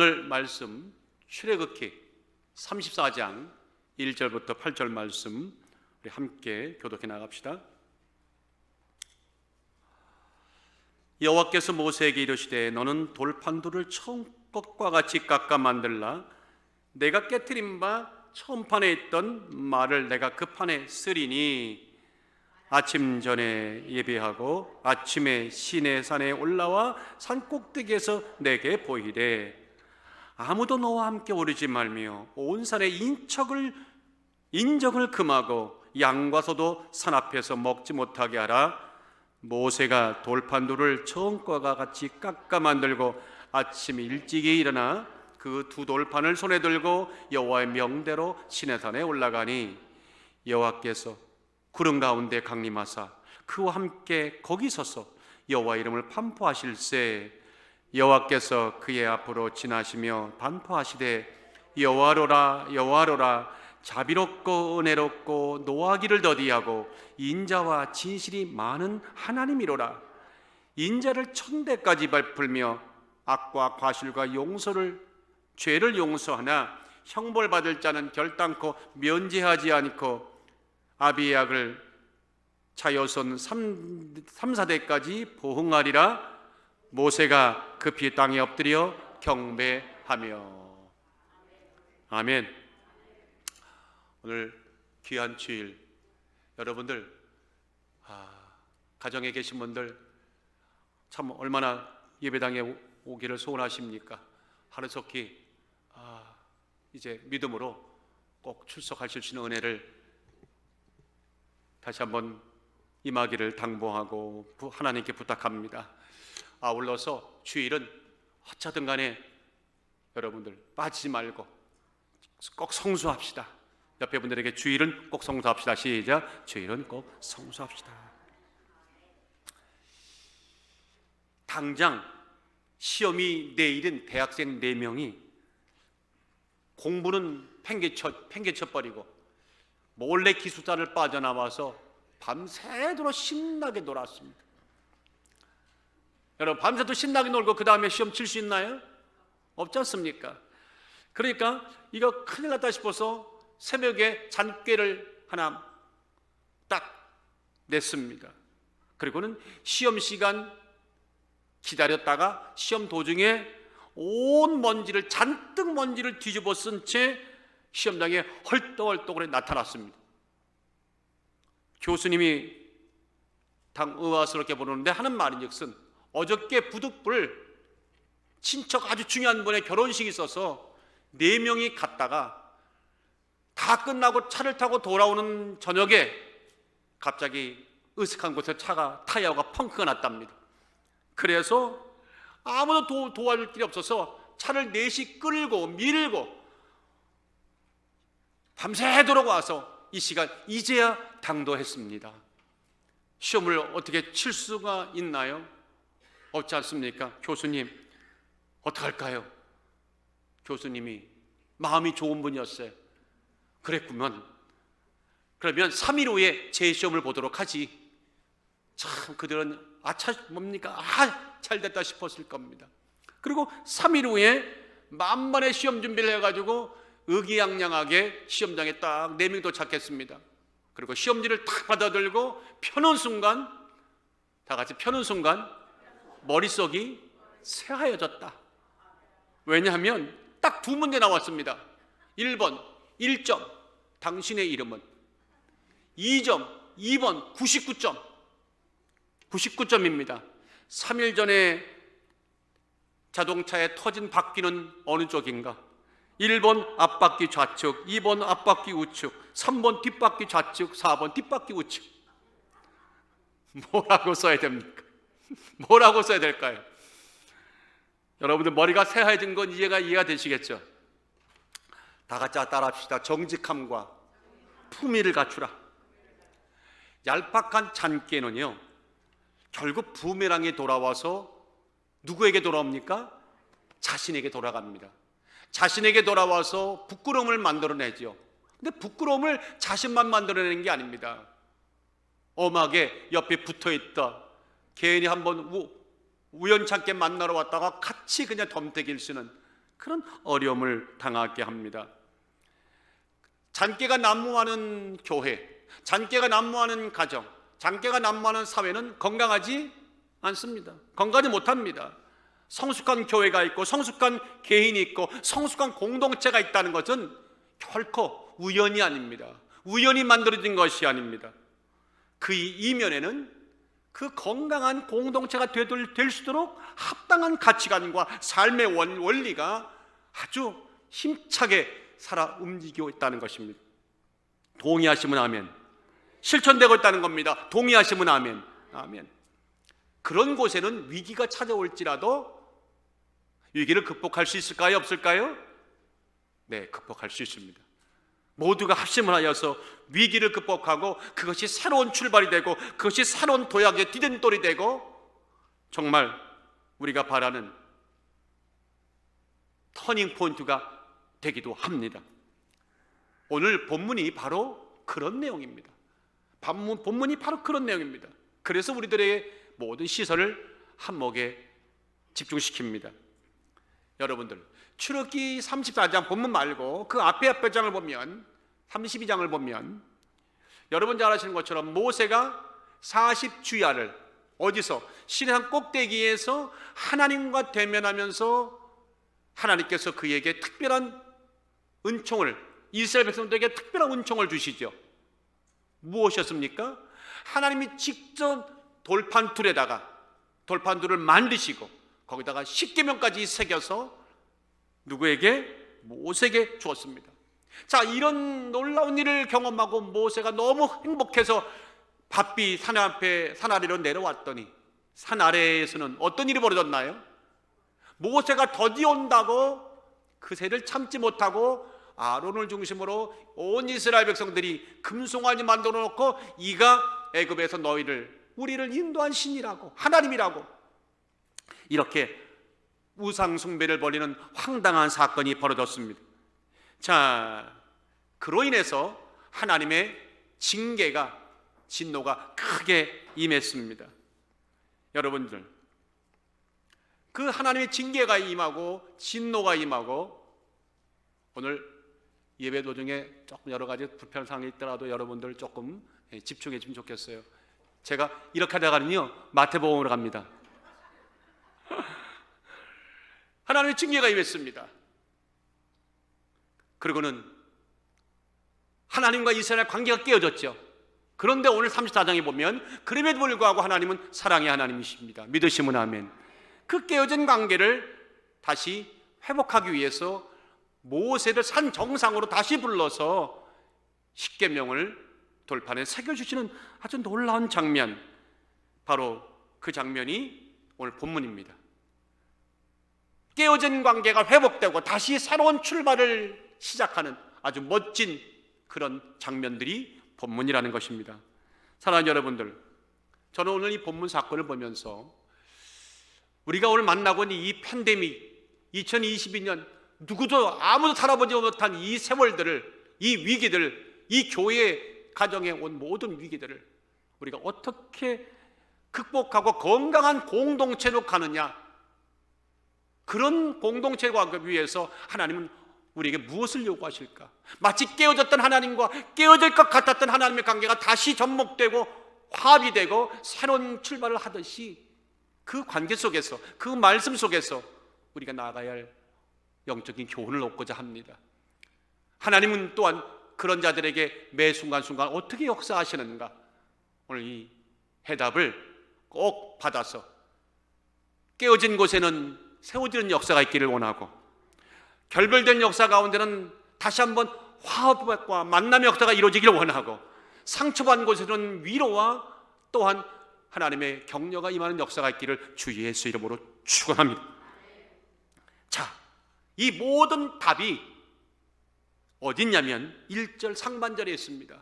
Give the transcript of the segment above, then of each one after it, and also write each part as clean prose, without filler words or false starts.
오늘 말씀 출애굽기 34장 1절부터 8절 말씀 우리 함께 교독해 나갑시다. 여호와께서 모세에게 이르시되 너는 돌판들을 처음 것과 같이 깎아 만들라. 내가 깨트린 바 처음 판에 있던 말을 내가 그 판에 쓰리니 아침 전에 예배하고 아침에 시내산에 올라와 산 꼭대기에서 내게 보이래. 아무도 너와 함께 오르지 말며 온 산에 인적을 금하고 양과 소도 산 앞에서 먹지 못하게 하라. 모세가 돌판들을 처음과 같이 깎아 만들고 아침 일찍이 일어나 그 두 돌판을 손에 들고 여호와의 명대로 시내산에 올라가니 여호와께서 구름 가운데 강림하사 그와 함께 거기 서서 여호와 이름을 반포하실세. 여호와께서 그의 앞으로 지나시며 반포하시되 여호와로라 여호와로라 자비롭고 은혜롭고 노하기를 더디하고 인자와 진실이 많은 하나님이로라. 인자를 천대까지 베풀며 악과 과실과 죄를 용서하나 형벌받을 자는 결단코 면제하지 않고 아비약을 자여손 3-4대까지 보응하리라. 모세가 급히 땅에 엎드려 경배하며. 아멘. 오늘 귀한 주일, 여러분들 가정에 계신 분들 참 얼마나 예배당에 오기를 소원하십니까? 하루속히 이제 믿음으로 꼭 출석하실 수 있는 은혜를 다시 한번 임하기를 당부하고 하나님께 부탁합니다. 아울러서 주일은 어쩌든 간에 여러분들 빠지지 말고 꼭 성수합시다. 옆에 분들에게 주일은 꼭 성수합시다. 시작. 주일은 꼭 성수합시다. 당장 시험이 내일은 대학생 4명이 공부는 팽개쳐버리고 몰래 기숙사를 빠져나와서 밤새도록 신나게 놀았습니다. 여러분, 밤새도 신나게 놀고 그 다음에 시험 칠 수 있나요? 없지 않습니까? 그러니까 이거 큰일 났다 싶어서 새벽에 잔꾀를 하나 딱 냈습니다. 그리고는 시험 시간 기다렸다가 시험 도중에 온 잔뜩 먼지를 뒤집어 쓴 채 시험장에 헐떡헐떡하게 나타났습니다. 교수님이 의아스럽게 보는데 하는 말인즉슨 어저께 부득불 친척 아주 중요한 분의 결혼식이 있어서 4명이 갔다가 다 끝나고 차를 타고 돌아오는 저녁에 갑자기 으슥한 곳에 타이어가 펑크가 났답니다. 그래서 아무도 도와줄 길이 없어서 차를 넷이 끌고 밀고 밤새도록 와서 이 시간 이제야 당도했습니다. 시험을 어떻게 칠 수가 있나요? 없지 않습니까? 교수님 어떡할까요? 교수님이 마음이 좋은 분이었어요. 그랬구만. 그러면 3일 후에 재시험을 보도록 하지. 참 그들은 뭡니까? 잘됐다 싶었을 겁니다. 그리고 3일 후에 만반의 시험 준비를 해가지고 의기양양하게 시험장에 딱 4명이 도착했습니다. 그리고 시험지를 탁 받아들고 다 같이 펴는 순간 머릿속이 새하얘졌다. 왜냐하면 딱 2문제 나왔습니다. 1번 1점 당신의 이름은, 2번 99점입니다. 3일 전에 자동차에 터진 바퀴는 어느 쪽인가? 1번 앞바퀴 좌측, 2번 앞바퀴 우측, 3번 뒷바퀴 좌측, 4번 뒷바퀴 우측. 뭐라고 써야 됩니까? 뭐라고 써야 될까요? 여러분들 머리가 새하얘진 건 이해가 되시겠죠? 다 같이 따라합시다. 정직함과 품위를 갖추라. 얄팍한 잔꾀는요 결국 부메랑이 돌아와서 누구에게 돌아옵니까? 자신에게 돌아갑니다. 자신에게 돌아와서 부끄러움을 만들어내죠. 근데 부끄러움을 자신만 만들어내는 게 아닙니다. 엄하게 옆에 붙어있다 괜히 한번 우연찮게 만나러 왔다가 같이 그냥 덤태기를 쓰는 그런 어려움을 당하게 합니다. 잔깨가 난무하는 교회, 잔깨가 난무하는 가정, 잔깨가 난무하는 사회는 건강하지 않습니다. 건강하지 못합니다. 성숙한 교회가 있고 성숙한 개인이 있고 성숙한 공동체가 있다는 것은 결코 우연이 아닙니다. 우연히 만들어진 것이 아닙니다. 그 이면에는 그 건강한 공동체가 될 수 있도록 합당한 가치관과 삶의 원리가 아주 힘차게 살아 움직이고 있다는 것입니다. 동의하시면 아멘. 실천되고 있다는 겁니다. 동의하시면 아멘. 아멘. 그런 곳에는 위기가 찾아올지라도 위기를 극복할 수 있을까요? 없을까요? 네, 극복할 수 있습니다. 모두가 합심을 하여서 위기를 극복하고 그것이 새로운 출발이 되고 그것이 새로운 도약의 디딤돌이 되고 정말 우리가 바라는 터닝 포인트가 되기도 합니다. 오늘 본문이 바로 그런 내용입니다. 본문이 바로 그런 내용입니다. 그래서 우리들의 모든 시선을 한목에 집중시킵니다. 여러분들, 출애굽기 34장 본문 말고 그 앞에 장을 보면 32장을 보면 여러분 잘 아시는 것처럼 모세가 40주야를 어디서? 시내산 꼭대기에서 하나님과 대면하면서 하나님께서 그에게 특별한 은총을, 이스라엘 백성들에게 특별한 은총을 주시죠. 무엇이었습니까? 하나님이 직접 돌판둘을 만드시고 거기다가 십계명까지 새겨서 누구에게? 모세에게 주었습니다. 자, 이런 놀라운 일을 경험하고 모세가 너무 행복해서 바삐 산 아래로 내려왔더니 산 아래에서는 어떤 일이 벌어졌나요? 모세가 더디 온다고 그새를 참지 못하고 아론을 중심으로 온 이스라엘 백성들이 금송아지 만들어 놓고 이가 애굽에서 우리를 인도한 신이라고, 하나님이라고 이렇게 우상 숭배를 벌이는 황당한 사건이 벌어졌습니다. 자, 그로 인해서 하나님의 진노가 크게 임했습니다. 여러분들, 그 하나님의 징계가 임하고 진노가 임하고 오늘 예배 도중에 조금 여러 가지 불편한 상황이 있더라도 여러분들 조금 집중해 주면 좋겠어요. 제가 이렇게 하다가는요 마태복음으로 갑니다. 하나님의 징계가 임했습니다. 그리고는 하나님과 이스라엘 관계가 깨어졌죠. 그런데 오늘 34장에 보면 그럼에도 불구하고 하나님은 사랑의 하나님이십니다. 믿으시면 아멘. 그 깨어진 관계를 다시 회복하기 위해서 모세를 산 정상으로 다시 불러서 십계명을 돌판에 새겨주시는 아주 놀라운 장면, 바로 그 장면이 오늘 본문입니다. 깨어진 관계가 회복되고 다시 새로운 출발을 시작하는 아주 멋진 그런 장면들이 본문이라는 것입니다. 사랑하는 여러분들, 저는 오늘 이 본문 사건을 보면서 우리가 오늘 만나고 있는 이 팬데믹, 2022년 누구도 아무도 살아보지 못한 이 세월들을, 이 위기들, 이 교회 가정에 온 모든 위기들을 우리가 어떻게 극복하고 건강한 공동체로 가느냐, 그런 공동체를 가기 위해서 하나님은 우리에게 무엇을 요구하실까? 마치 깨어졌던 하나님과 깨어질 것 같았던 하나님의 관계가 다시 접목되고 화합되고 새로운 출발을 하듯이 그 관계 속에서, 그 말씀 속에서 우리가 나아가야 할 영적인 교훈을 얻고자 합니다. 하나님은 또한 그런 자들에게 매 순간순간 어떻게 역사하시는가, 오늘 이 해답을 꼭 받아서 깨어진 곳에는 세워지는 역사가 있기를 원하고, 결별된 역사 가운데는 다시 한번 화합과 만남의 역사가 이루어지기를 원하고, 상처받은 곳에는 위로와 또한 하나님의 격려가 임하는 역사가 있기를 주 예수 이름으로 축원합니다. 자, 이 모든 답이 어딨냐면 1절 상반절에 있습니다.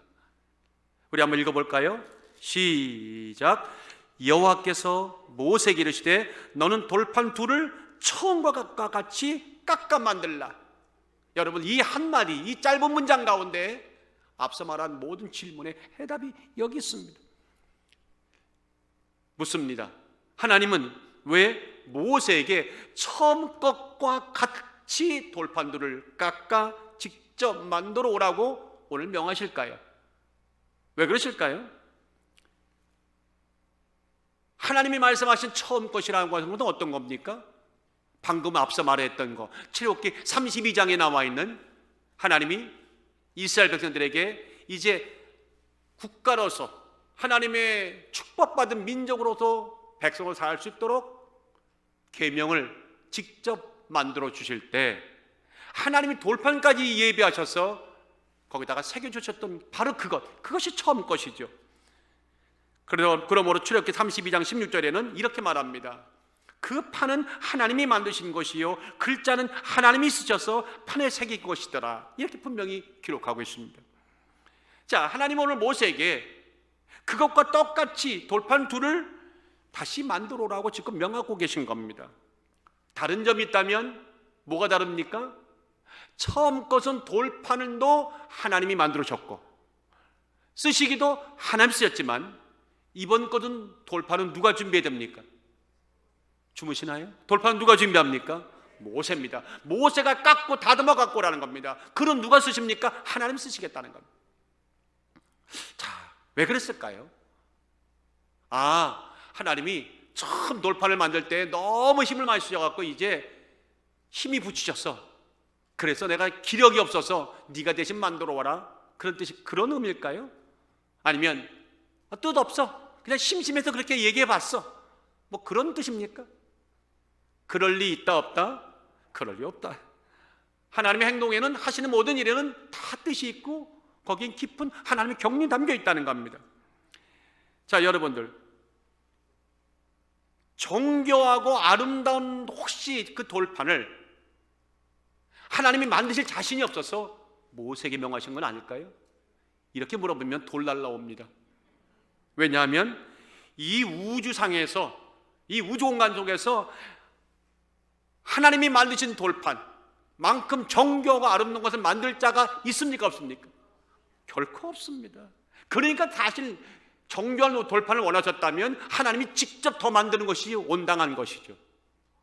우리 한번 읽어볼까요? 시작. 여호와께서 모세에게 이르시되 너는 돌판 둘을 처음과 같이 깎아 만들라. 여러분, 이 한마디, 이 짧은 문장 가운데 앞서 말한 모든 질문의 해답이 여기 있습니다. 묻습니다. 하나님은 왜 모세에게 처음 것과 똑같이 돌판들을 깎아 직접 만들어 오라고 오늘 명하실까요? 왜 그러실까요? 하나님이 말씀하신 처음 것이라는 것은 어떤 겁니까? 방금 앞서 말했던 거, 출애굽기 32장에 나와 있는 하나님이 이스라엘 백성들에게 이제 국가로서 하나님의 축복받은 민족으로서 백성을 살 수 있도록 계명을 직접 만들어 주실 때 하나님이 돌판까지 예비하셔서 거기다가 새겨주셨던 바로 그것이 처음 것이죠. 그러므로 출애굽기 32장 16절에는 이렇게 말합니다. 그 판은 하나님이 만드신 것이요 글자는 하나님이 쓰셔서 판에 새긴 것이더라. 이렇게 분명히 기록하고 있습니다. 자, 하나님은 오늘 모세에게 그것과 똑같이 돌판 둘을 다시 만들어 오라고 지금 명하고 계신 겁니다. 다른 점이 있다면 뭐가 다릅니까? 처음 것은 돌판을도 하나님이 만들으셨고 쓰시기도 하나님 쓰셨지만 이번 것은 돌판은 누가 준비해야 됩니까? 주무시나요? 돌판은 누가 준비합니까? 모세입니다. 모세가 깎고 다듬어 갖고 오라는 겁니다. 그럼 누가 쓰십니까? 하나님 쓰시겠다는 겁니다. 자, 왜 그랬을까요? 하나님이 처음 돌판을 만들 때 너무 힘을 많이 쓰셔갖고 이제 힘이 붙이셨어. 그래서 내가 기력이 없어서 네가 대신 만들어 와라. 그런 뜻이 그런 의미일까요? 아니면 뜻 없어. 그냥 심심해서 그렇게 얘기해 봤어. 뭐 그런 뜻입니까? 그럴 리 있다 없다? 그럴 리 없다. 하나님의 행동에는 하시는 모든 일에는 다 뜻이 있고 거기엔 깊은 하나님의 경륜이 담겨 있다는 겁니다. 자, 여러분들 정교하고 아름다운 혹시 그 돌판을 하나님이 만드실 자신이 없어서 모세에게 명하신 건 아닐까요? 이렇게 물어보면 돌 날라옵니다. 왜냐하면 이 우주상에서 이 우주공간 속에서 하나님이 만드신 돌판만큼 정교하고 아름다운 것을 만들 자가 있습니까? 없습니까? 결코 없습니다. 그러니까 사실 정교한 돌판을 원하셨다면 하나님이 직접 더 만드는 것이 온당한 것이죠.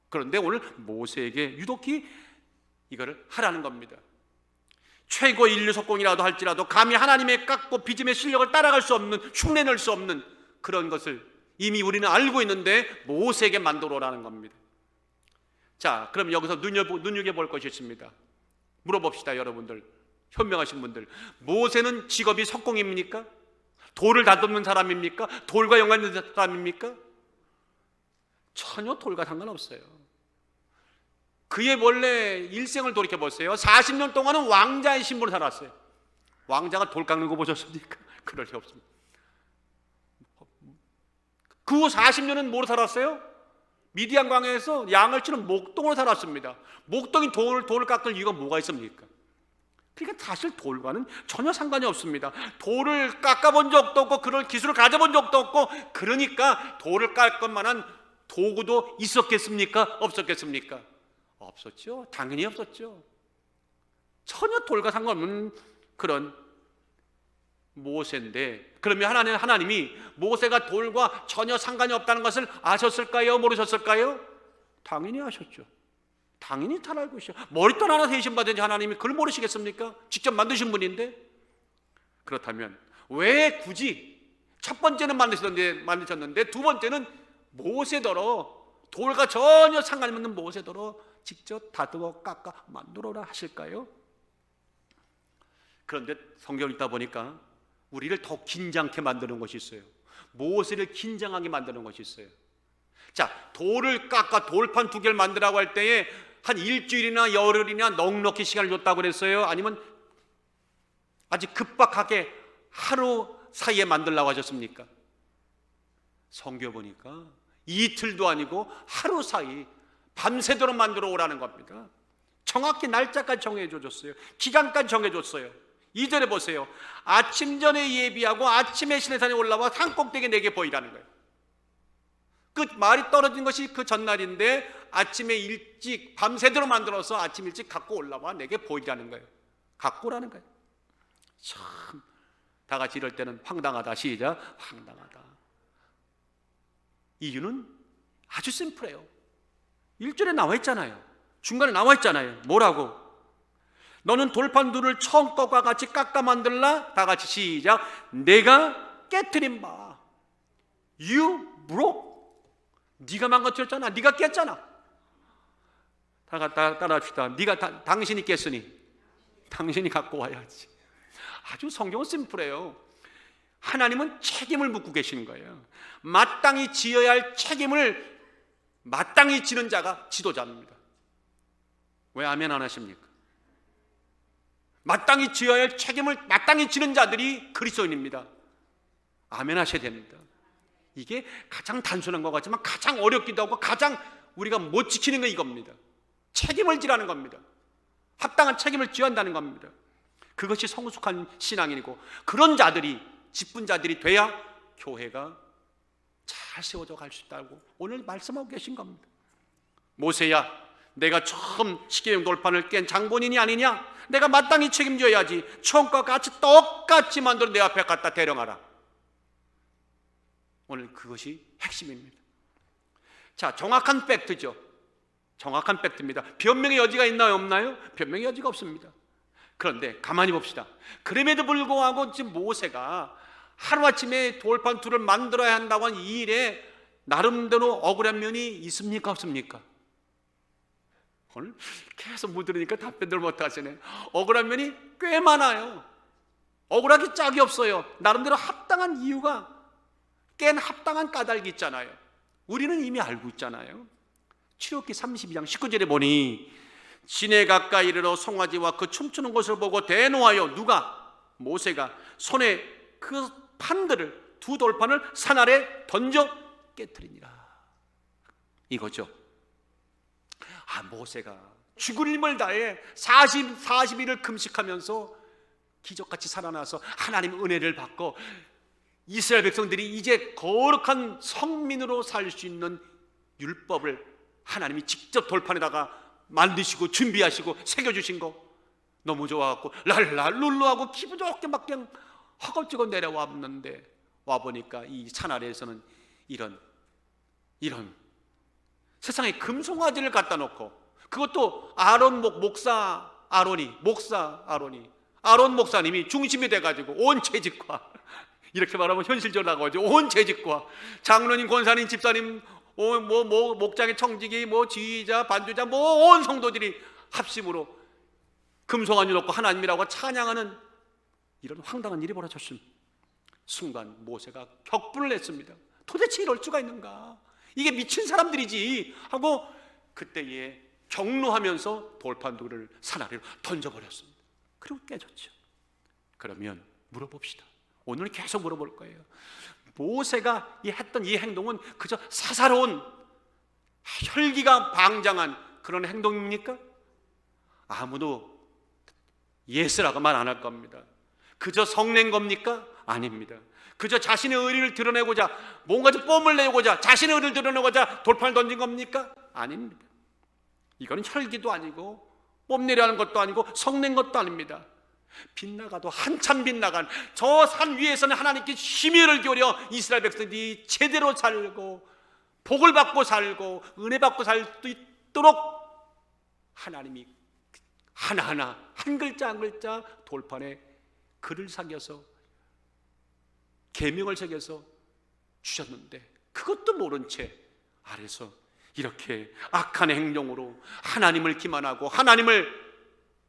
그런데 오늘 모세에게 유독히 이거를 하라는 겁니다. 최고 인류 속공이라도 할지라도 감히 하나님의 깎고 빚음의 실력을 따라갈 수 없는, 흉내낼 수 없는 그런 것을 이미 우리는 알고 있는데 모세에게 만들어 오라는 겁니다. 자, 그럼 여기서 눈여겨볼 것이 있습니다. 물어봅시다. 여러분들, 현명하신 분들, 모세는 직업이 석공입니까? 돌을 다듬는 사람입니까? 돌과 연관 있는 사람입니까? 전혀 돌과 상관없어요. 그의 원래 일생을 돌이켜보세요. 40년 동안은 왕자의 신분으로 살았어요. 왕자가 돌 깎는 거 보셨습니까? 그럴 리 없습니다. 그 후 40년은 뭐로 살았어요? 미디안 광야에서 양을 치는 목동으로 살았습니다. 목동이 돌을 깎을 이유가 뭐가 있습니까? 그러니까 사실 돌과는 전혀 상관이 없습니다. 돌을 깎아본 적도 없고 그런 기술을 가져본 적도 없고 그러니까 돌을 깎을 만한 도구도 있었겠습니까? 없었겠습니까? 없었죠. 당연히 없었죠. 전혀 돌과 상관없는 그런 모세인데 그러면 하나님이 모세가 돌과 전혀 상관이 없다는 것을 아셨을까요? 모르셨을까요? 당연히 아셨죠. 당연히 잘 알고 있어요. 머리털 하나 세신 받은지 하나님이 그걸 모르시겠습니까? 직접 만드신 분인데. 그렇다면 왜 굳이 첫 번째는 만드셨는데 두 번째는 모세더러 돌과 전혀 상관이 없는 모세더러 직접 다듬어 깎아 만들어라 하실까요? 그런데 성경을 읽다 보니까 우리를 더 긴장케 만드는 것이 있어요. 모세를 긴장하게 만드는 것이 있어요. 자, 돌을 깎아 돌판 두 개를 만들라고 할 때에 한 일주일이나 열흘이나 넉넉히 시간을 줬다고 그랬어요? 아니면 아주 급박하게 하루 사이에 만들라고 하셨습니까? 성경 보니까 이틀도 아니고 하루 사이 밤새도록 만들어 오라는 겁니다. 정확히 날짜까지 정해줬어요. 기간까지 정해줬어요. 2절에 보세요. 아침 전에 예비하고 아침에 시내산에 올라와 산꼭대기에 내게 보이라는 거예요. 그 말이 떨어진 것이 그 전날인데 아침에 일찍 밤새도록 만들어서 아침 일찍 갖고 올라와 내게 보이라는 거예요. 갖고 오라는 거예요. 참, 다 같이 이럴 때는 황당하다. 시작. 황당하다. 이유는 아주 심플해요. 1절에 나와 있잖아요. 중간에 나와 있잖아요. 뭐라고? 너는 돌판들을 처음 것과 같이 깎아 만들라. 다 같이 시작. 내가 깨트린 바. You broke. 네가 망가뜨렸잖아. 네가 깼잖아. 따라합시다. 당신이 깼으니 당신이 갖고 와야지. 아주 성경은 심플해요. 하나님은 책임을 묻고 계시는 거예요. 마땅히 지어야 할 책임을 마땅히 지는 자가 지도자입니다. 왜 아멘 안 하십니까? 마땅히 지어야 할 책임을 마땅히 지는 자들이 그리스도인입니다. 아멘 하셔야 됩니다. 이게 가장 단순한 것 같지만 가장 어렵기도 하고 가장 우리가 못 지키는 게 이겁니다. 책임을 지라는 겁니다. 합당한 책임을 지어야 한다는 겁니다. 그것이 성숙한 신앙인이고, 그런 자들이, 직분 자들이 돼야 교회가 잘 세워져 갈 수 있다고 오늘 말씀하고 계신 겁니다. 모세야, 내가 처음 시계용 돌판을 깬 장본인이 아니냐? 내가 마땅히 책임져야지. 처음과 같이 똑같이 만들어 내 앞에 갖다 대령하라. 오늘 그것이 핵심입니다. 자, 정확한 팩트죠. 정확한 팩트입니다. 변명의 여지가 있나요, 없나요? 변명의 여지가 없습니다. 그런데 가만히 봅시다. 그럼에도 불구하고 지금 모세가 하루아침에 돌판 둘을 만들어야 한다고 한 이 일에 나름대로 억울한 면이 있습니까, 없습니까? 오늘 계속 묻으니까 답변들 못하시네. 억울한 면이 꽤 많아요. 억울하기 짝이 없어요. 나름대로 합당한 이유가, 깬 합당한 까닭이 있잖아요. 우리는 이미 알고 있잖아요. 출애굽기 32장 19절에 보니 시내 가까이 이르러 송아지와 그 춤추는 것을 보고 대노하여, 누가? 모세가 손에 그 판들을, 두 돌판을 산 아래 던져 깨트리니라. 이거죠. 모세가 죽을 힘을 다해 40일을 금식하면서 기적같이 살아나서 하나님의 은혜를 받고 이스라엘 백성들이 이제 거룩한 성민으로 살 수 있는 율법을 하나님이 직접 돌판에다가 만드시고 준비하시고 새겨주신 거 너무 좋아갖고 랄랄룰루하고 기분 좋게 막 그냥 허겁지겁 내려왔는데, 와보니까 이 산 아래에서는 이런 세상에 금송아지를 갖다 놓고, 그것도 아론 목사님이 중심이 돼가지고 온 재직과, 이렇게 말하면 현실적으로 나가죠. 온 재직과 장로님, 권사님, 집사님, 목장의 청지기, 지휘자, 반주자, 온 성도들이 합심으로 금송아지 놓고 하나님이라고 찬양하는 이런 황당한 일이 벌어졌습니다. 순간 모세가 격분을 했습니다. 도대체 이럴 수가 있는가? 이게 미친 사람들이지 하고 그때에 경노하면서 돌판들을 산 아래로 던져버렸습니다. 그리고 깨졌죠. 그러면 물어봅시다. 오늘 계속 물어볼 거예요. 모세가 했던 이 행동은 그저 사사로운, 혈기가 방장한 그런 행동입니까? 아무도 예스라고 말 안 할 겁니다. 그저 성낸 겁니까? 아닙니다. 그저 자신의 의리를 드러내고자, 뭔가 좀 뽐을 내고자, 자신의 의리를 드러내고자 돌판을 던진 겁니까? 아닙니다. 이거는 혈기도 아니고 뽐내려 하는 것도 아니고 성낸 것도 아닙니다. 빗나가도 한참 빗나간 저 산 위에서는 하나님께 심혈을 기울여 이스라엘 백성들이 제대로 살고 복을 받고 살고 은혜 받고 살 수 있도록 하나님이 하나하나 한 글자 한 글자 돌판에 글을 새겨서 계명을 새겨서 주셨는데, 그것도 모른 채 아래서 이렇게 악한 행동으로 하나님을 기만하고 하나님을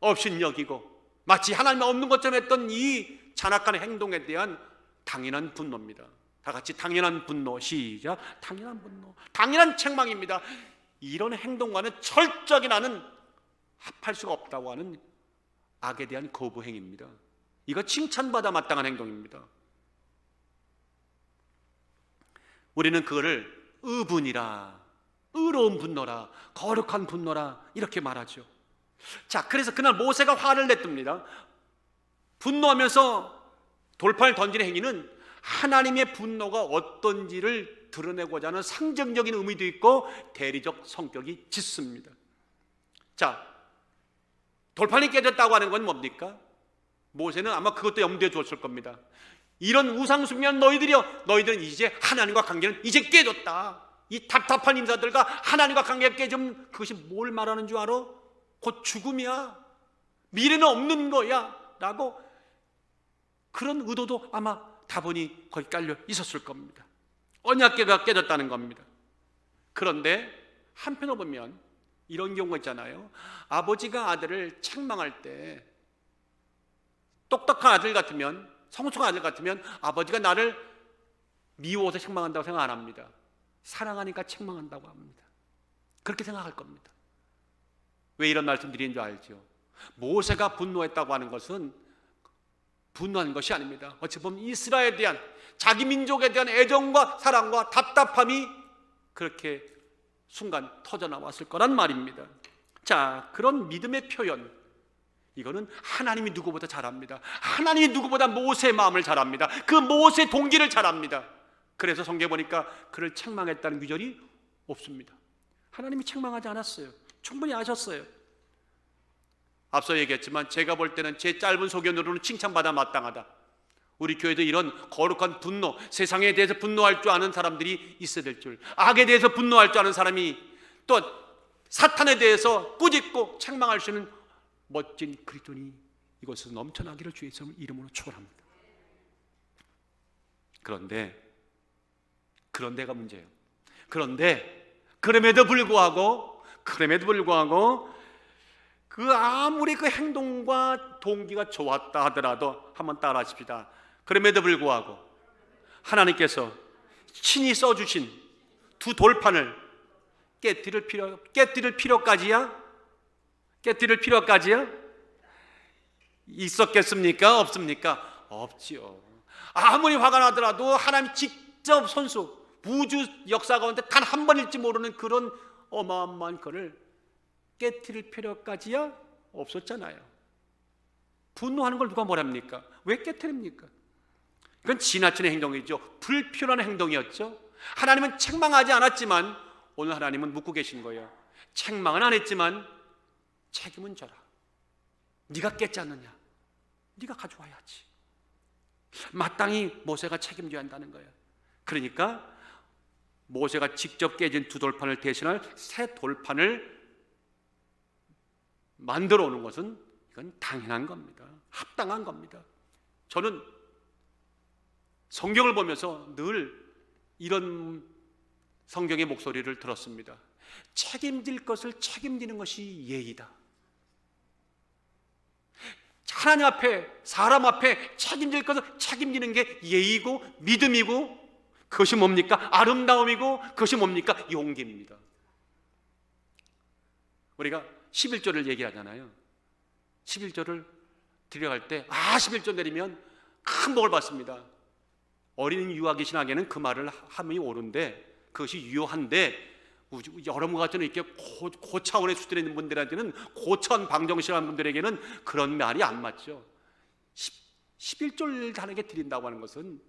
업신여기고 마치 하나님 없는 것처럼 했던 이 잔악한 행동에 대한 당연한 분노입니다. 다 같이 당연한 분노, 시작. 당연한 분노, 당연한 책망입니다. 이런 행동과는 철저하게 나는 합할 수가 없다고 하는 악에 대한 거부 행위입니다. 이거 칭찬받아 마땅한 행동입니다. 우리는 그거를 의분이라, 의로운 분노라, 거룩한 분노라 이렇게 말하죠. 자, 그래서 그날 모세가 화를 냈답니다. 분노하면서 돌판을 던지는 행위는 하나님의 분노가 어떤지를 드러내고자 하는 상징적인 의미도 있고 대리적 성격이 짙습니다. 자, 돌판이 깨졌다고 하는 건 뭡니까? 모세는 아마 그것도 염두에 두었을 겁니다. 이런 우상숭배한 너희들은 이제 하나님과 관계는 이제 깨졌다. 이 답답한 인사들과 하나님과 관계가 깨지면 그것이 뭘 말하는 줄 알아? 곧 죽음이야, 미래는 없는 거야 라고, 그런 의도도 아마 다분히 거기 깔려 있었을 겁니다. 언약궤가 깨졌다는 겁니다. 그런데 한편으로 보면 이런 경우가 있잖아요. 아버지가 아들을 책망할 때, 똑똑한 아들 같으면, 성숙한 아들 같으면 아버지가 나를 미워서 책망한다고 생각 안 합니다. 사랑하니까 책망한다고 합니다. 그렇게 생각할 겁니다. 왜 이런 말씀 드리는 줄 알죠? 모세가 분노했다고 하는 것은 분노한 것이 아닙니다. 어찌 보면 이스라엘에 대한, 자기 민족에 대한 애정과 사랑과 답답함이 그렇게 순간 터져나왔을 거란 말입니다. 자, 그런 믿음의 표현, 이거는 하나님이 누구보다 잘 압니다. 하나님이 누구보다 모세의 마음을 잘 압니다. 그 모세의 동기를 잘 압니다. 그래서 성경에 보니까 그를 책망했다는 구절이 없습니다. 하나님이 책망하지 않았어요. 충분히 아셨어요. 앞서 얘기했지만 제가 볼 때는 제 짧은 소견으로는 칭찬받아 마땅하다. 우리 교회도 이런 거룩한 분노, 세상에 대해서 분노할 줄 아는 사람들이 있어야 될 줄, 악에 대해서 분노할 줄 아는 사람이, 또 사탄에 대해서 꾸짖고 책망할 수 있는 멋진 그리스도인이 이곳에서 넘쳐나기를 주의 이름으로 축원합니다. 그런데가 문제예요. 그럼에도 불구하고 그 아무리 그 행동과 동기가 좋았다 하더라도, 한번 따라 하십시다. 그럼에도 불구하고 하나님께서 친히 써주신 두 돌판을 깨뜨릴 필요까지야 있었겠습니까? 없습니까? 없지요. 아무리 화가 나더라도 하나님 직접 손수, 우주 역사 가운데 단 한 번일지 모르는 그런 어마어마한 것을 깨뜨릴 필요까지야 없었잖아요. 분노하는 걸 누가 뭐랍니까? 왜 깨뜨립니까? 그건 지나치는 행동이죠. 불필요한 행동이었죠. 하나님은 책망하지 않았지만 오늘 하나님은 묻고 계신 거예요. 책망은 안 했지만 책임은 져라. 네가 깼지 않느냐? 네가 가져와야지. 마땅히 모세가 책임져야 한다는 거예요. 그러니까 모세가 직접 깨진 두 돌판을 대신할 새 돌판을 만들어 오는 것은 이건 당연한 겁니다. 합당한 겁니다. 저는 성경을 보면서 늘 이런 성경의 목소리를 들었습니다. 책임질 것을 책임지는 것이 예의다. 하나님 앞에, 사람 앞에 책임질 것을 책임지는 게 예의고 믿음이고, 그것이 뭡니까? 아름다움이고, 그것이 뭡니까? 용기입니다. 우리가 11조를 얘기하잖아요. 11조를 드려갈 때 11조 내리면 큰 복을 받습니다. 어린 유아기 신학에는 그 말을 함이 옳은데, 그것이 유효한데, 여러분 같은 이렇게 고차원의 수준에 있는 분들한테는, 고차원 방정식하는 분들에게는 그런 말이 안 맞죠. 11조를 하나님께 드린다고 하는 것은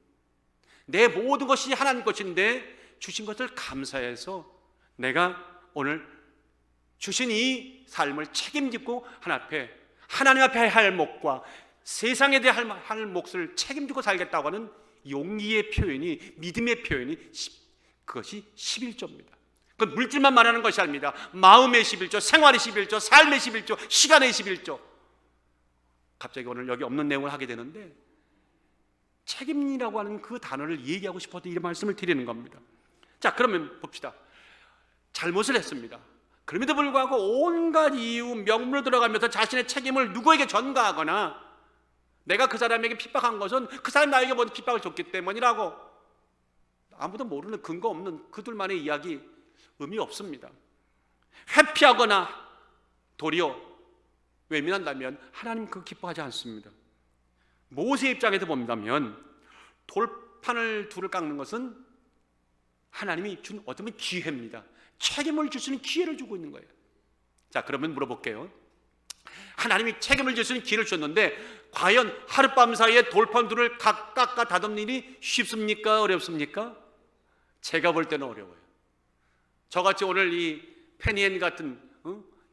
내 모든 것이 하나님 것인데 주신 것을 감사해서 내가 오늘 주신 이 삶을 책임지고 하나님 앞에 할 몫과 세상에 대해 할 몫을 책임지고 살겠다고 하는 용기의 표현이, 믿음의 표현이, 그것이 11조입니다. 그건 물질만 말하는 것이 아닙니다. 마음의 11조, 생활의 11조, 삶의 11조, 시간의 11조. 갑자기 오늘 여기 없는 내용을 하게 되는데, 책임이라고 하는 그 단어를 얘기하고 싶어서 이 말씀을 드리는 겁니다. 자, 그러면 봅시다. 잘못을 했습니다. 그럼에도 불구하고 온갖 이유, 명분을 들어가면서 자신의 책임을 누구에게 전가하거나, 내가 그 사람에게 핍박한 것은 그 사람이 나에게 먼저 핍박을 줬기 때문이라고, 아무도 모르는 근거 없는 그들만의 이야기, 의미 없습니다. 회피하거나 도리어 외면한다면 하나님 그거 기뻐하지 않습니다. 모세 입장에서 본다면 돌판을 둘을 깎는 것은 하나님이 준 어떤 기회입니다. 책임을 줄 수 있는 기회를 주고 있는 거예요. 자, 그러면 물어볼게요. 하나님이 책임을 줄 수 있는 기회를 주셨는데 과연 하룻밤 사이에 돌판 둘을 깎아 다듬는 일이 쉽습니까? 어렵습니까? 제가 볼 때는 어려워요. 저같이 오늘 이 페니엔 같은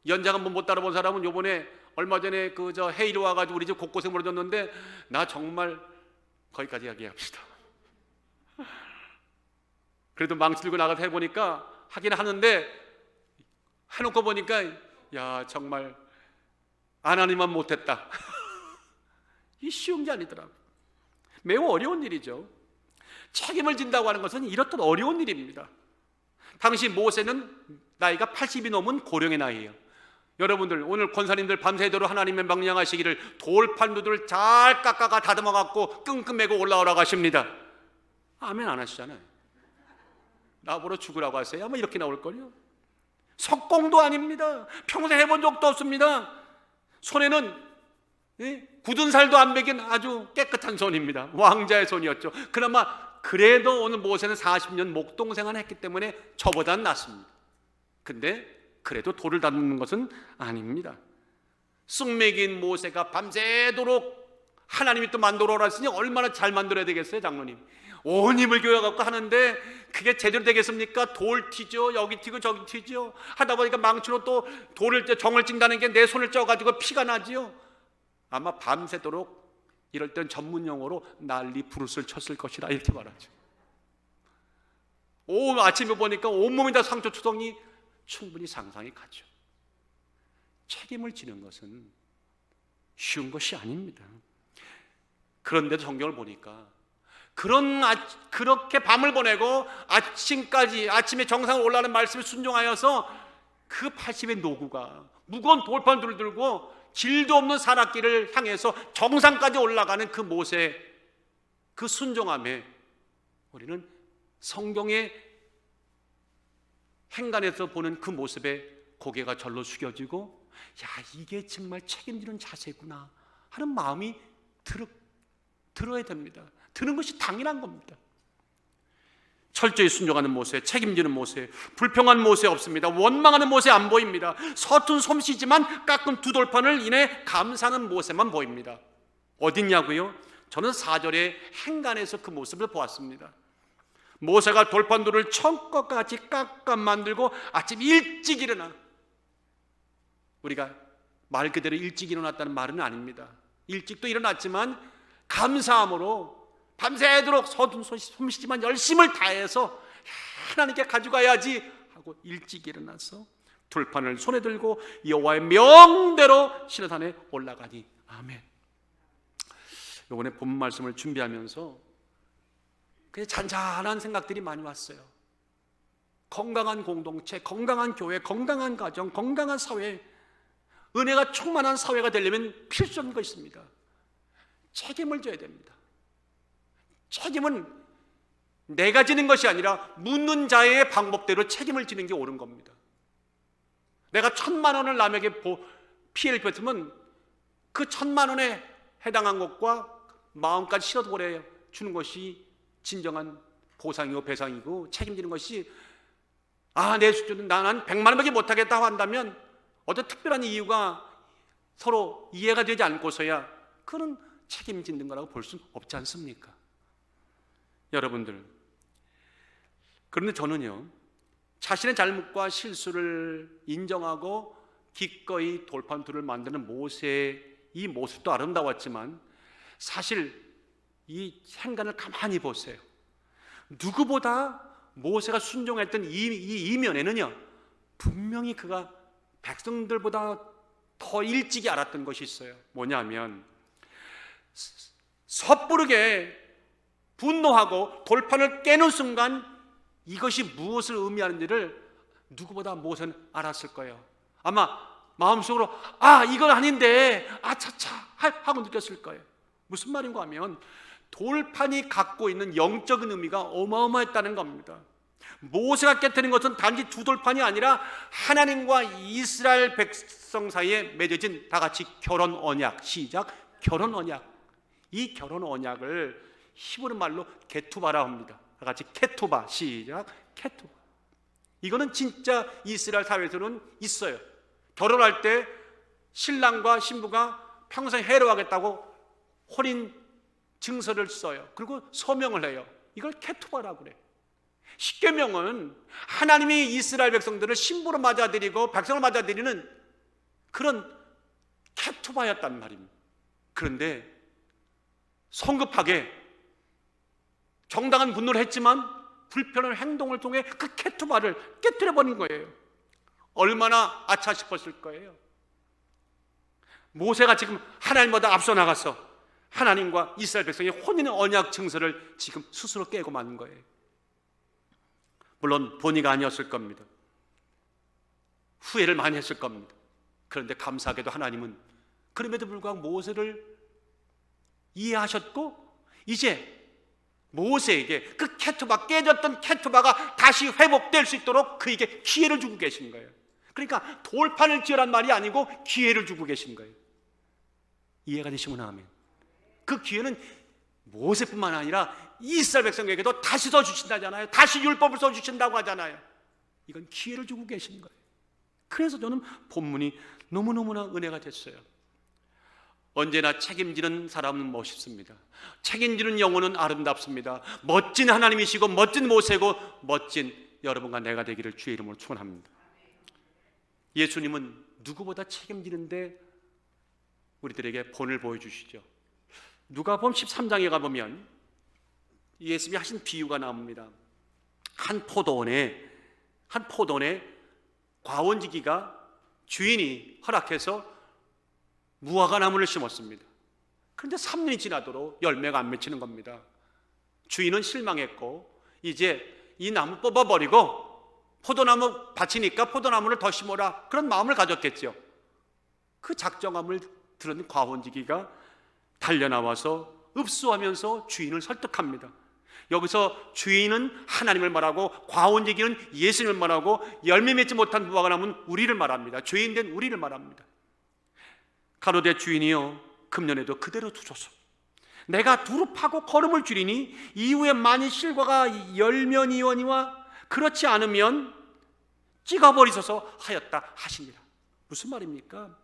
연장 한번 못 따라본 사람은 요번에 얼마 전에 저 헤이로 와가지고 우리 집 곳곳에 물어줬는데, 나 정말 거기까지 이야기합시다. 그래도 망치 들고 나가서 해보니까 하긴 하는데 해놓고 보니까 야 정말 안 하니만 못했다. 이 쉬운 게 아니더라고요. 매우 어려운 일이죠. 책임을 진다고 하는 것은 이렇듯 어려운 일입니다. 당시 모세는 나이가 80이 넘은 고령의 나이예요. 여러분들 오늘 권사님들 밤새도록 하나님의 명령하시기를 돌판두들 잘 깎아가 다듬어 갖고 끙끙매고 올라오라고 하십니다. 아멘 안 하시잖아요. 나보러 죽으라고 하세요. 아마 이렇게 나올걸요. 석공도 아닙니다. 평생 해본 적도 없습니다. 손에는 굳은 살도 안 배긴 아주 깨끗한 손입니다. 왕자의 손이었죠. 그나마 그래도 오늘 모세는 40년 목동생활을 했기 때문에 저보다는 낫습니다. 근데 그래도 돌을 다듬는 것은 아닙니다. 쑥맥인 모세가 밤새도록 하나님이 또 만들어 오라 했으니 얼마나 잘 만들어야 되겠어요, 장로님. 온 힘을 교여갖고 하는데 그게 제대로 되겠습니까? 돌 튀죠, 여기 튀고 저기 튀죠. 하다 보니까 망치로 또 돌을 정을 찍다는 게 내 손을 쪄가지고 피가 나지요. 아마 밤새도록 이럴 땐 전문 용어로 난리 부르스를 쳤을 것이다 이렇게 말하죠. 아침에 보니까 온몸이 다 상처투성이 충분히 상상이 가죠. 책임을 지는 것은 쉬운 것이 아닙니다. 그런데도 성경을 보니까 그렇게 밤을 보내고 아침에 정상을 올라가는 말씀에 순종하여서 그 80의 노구가 무거운 돌판들을 들고 길도 없는 산악길을 향해서 정상까지 올라가는 그 모세, 그 순종함에 우리는 성경의 행간에서 보는 그 모습에 고개가 절로 숙여지고 야 이게 정말 책임지는 자세구나 하는 마음이 들어야 됩니다. 드는 것이 당연한 겁니다. 철저히 순종하는 모세, 책임지는 모세, 불평한 모세 없습니다. 원망하는 모세 안 보입니다. 서툰 솜씨지만 깎은 두 돌판을 인해 감사하는 모세만 보입니다. 어딨냐고요? 저는 4절의 행간에서 그 모습을 보았습니다. 모세가 돌판들을 천껏 같이 깎아 만들고 아침 일찍 일어나, 우리가 말 그대로 일찍 일어났다는 말은 아닙니다. 일찍도 일어났지만 감사함으로 밤새도록 서툰 솜씨지만 열심을 다해서 하나님께 가져가야지 하고 일찍 일어나서 돌판을 손에 들고 여호와의 명대로 시내산에 올라가니 아멘. 이번에 본 말씀을 준비하면서 그냥 잔잔한 생각들이 많이 왔어요. 건강한 공동체, 건강한 교회, 건강한 가정, 건강한 사회, 은혜가 충만한 사회가 되려면 필수적인 것이 있습니다. 책임을 져야 됩니다. 책임은 내가 지는 것이 아니라 묻는 자의 방법대로 책임을 지는 게 옳은 겁니다. 내가 1,000만 원을 남에게 피해를 입혔으면 그 1,000만 원에 해당한 것과 마음까지 실어버려 주는 것이 진정한 보상이고 배상이고, 책임지는 것이 내 수준은 난 100만 원밖에 못하겠다고 한다면 어떤 특별한 이유가 서로 이해가 되지 않고서야 그는 책임지는 거라고 볼 수는 없지 않습니까? 여러분들, 그런데 저는요, 자신의 잘못과 실수를 인정하고 기꺼이 돌판투를 만드는 모세의 이 모습도 아름다웠지만 사실 이 행간을 가만히 보세요. 누구보다 모세가 순종했던 이 이면에는요, 분명히 그가 백성들보다 더 일찍이 알았던 것이 있어요. 뭐냐면 섣부르게 분노하고 돌판을 깨는 순간 이것이 무엇을 의미하는지를 누구보다 모세는 알았을 거예요. 아마 마음속으로 이건 아닌데 차차 하고 느꼈을 거예요. 무슨 말인가 하면 돌판이 갖고 있는 영적인 의미가 어마어마했다는 겁니다. 모세가 깨뜨린 것은 단지 두 돌판이 아니라 하나님과 이스라엘 백성 사이에 맺어진 다같이 결혼 언약. 시작. 결혼 언약. 이 결혼 언약을 히브리 말로 게투바라고 합니다. 다같이 케투바. 시작. 케투바. 이거는 진짜 이스라엘 사회에서는 있어요. 결혼할 때 신랑과 신부가 평생 해로하겠다고 혼인 증서를 써요. 그리고 서명을 해요. 이걸 케투바라고 그래요. 십계명은 하나님이 이스라엘 백성들을 신부로 맞아들이고 백성을 맞아들이는 그런 케투바였단 말입니다. 그런데 성급하게 정당한 분노를 했지만 불편한 행동을 통해 그 케투바를 깨뜨려버린 거예요. 얼마나 아차 싶었을 거예요. 모세가 지금 하나님보다 앞서 나가서 하나님과 이스라엘 백성의 혼인의 언약 증서를 지금 스스로 깨고 마는 거예요. 물론 본의가 아니었을 겁니다. 후회를 많이 했을 겁니다. 그런데 감사하게도 하나님은 그럼에도 불구하고 모세를 이해하셨고 이제 모세에게 그 케투바, 깨졌던 케투바가 다시 회복될 수 있도록 그에게 기회를 주고 계신 거예요. 그러니까 돌판을 지으란 말이 아니고 기회를 주고 계신 거예요. 이해가 되시면 아멘. 그 기회는 모세뿐만 아니라 이스라엘 백성에게도 다시 더 주신다잖아요. 다시 율법을 써 주신다고 하잖아요. 이건 기회를 주고 계신 거예요. 그래서 저는 본문이 너무너무나 은혜가 됐어요. 언제나 책임지는 사람은 멋있습니다. 책임지는 영혼은 아름답습니다. 멋진 하나님이시고 멋진 모세고 멋진 여러분과 내가 되기를 주의 이름으로 축원합니다. 예수님은 누구보다 책임지는데 우리들에게 본을 보여주시죠. 누가복음 13장에 가보면 예수님이 하신 비유가 나옵니다. 한 포도원에 과원지기가 주인이 허락해서 무화과 나무를 심었습니다. 그런데 3년이 지나도록 열매가 안 맺히는 겁니다. 주인은 실망했고 이제 이 나무 뽑아버리고 포도나무 밭이니까 포도나무를 더 심어라, 그런 마음을 가졌겠죠. 그 작정함을 들은 과원지기가 달려나와서 읍수하면서 주인을 설득합니다. 여기서 주인은 하나님을 말하고 과원지기는 예수님을 말하고 열매 맺지 못한 무화과 나무는 우리를 말합니다. 죄인 된 우리를 말합니다. 가로되 주인이여, 금년에도 그대로 두소서. 내가 두루 파고 거름을 줄이니 이후에 만일 실과가 열면이거니와 그렇지 않으면 찍어버리소서 하였다 하시니라. 무슨 말입니까?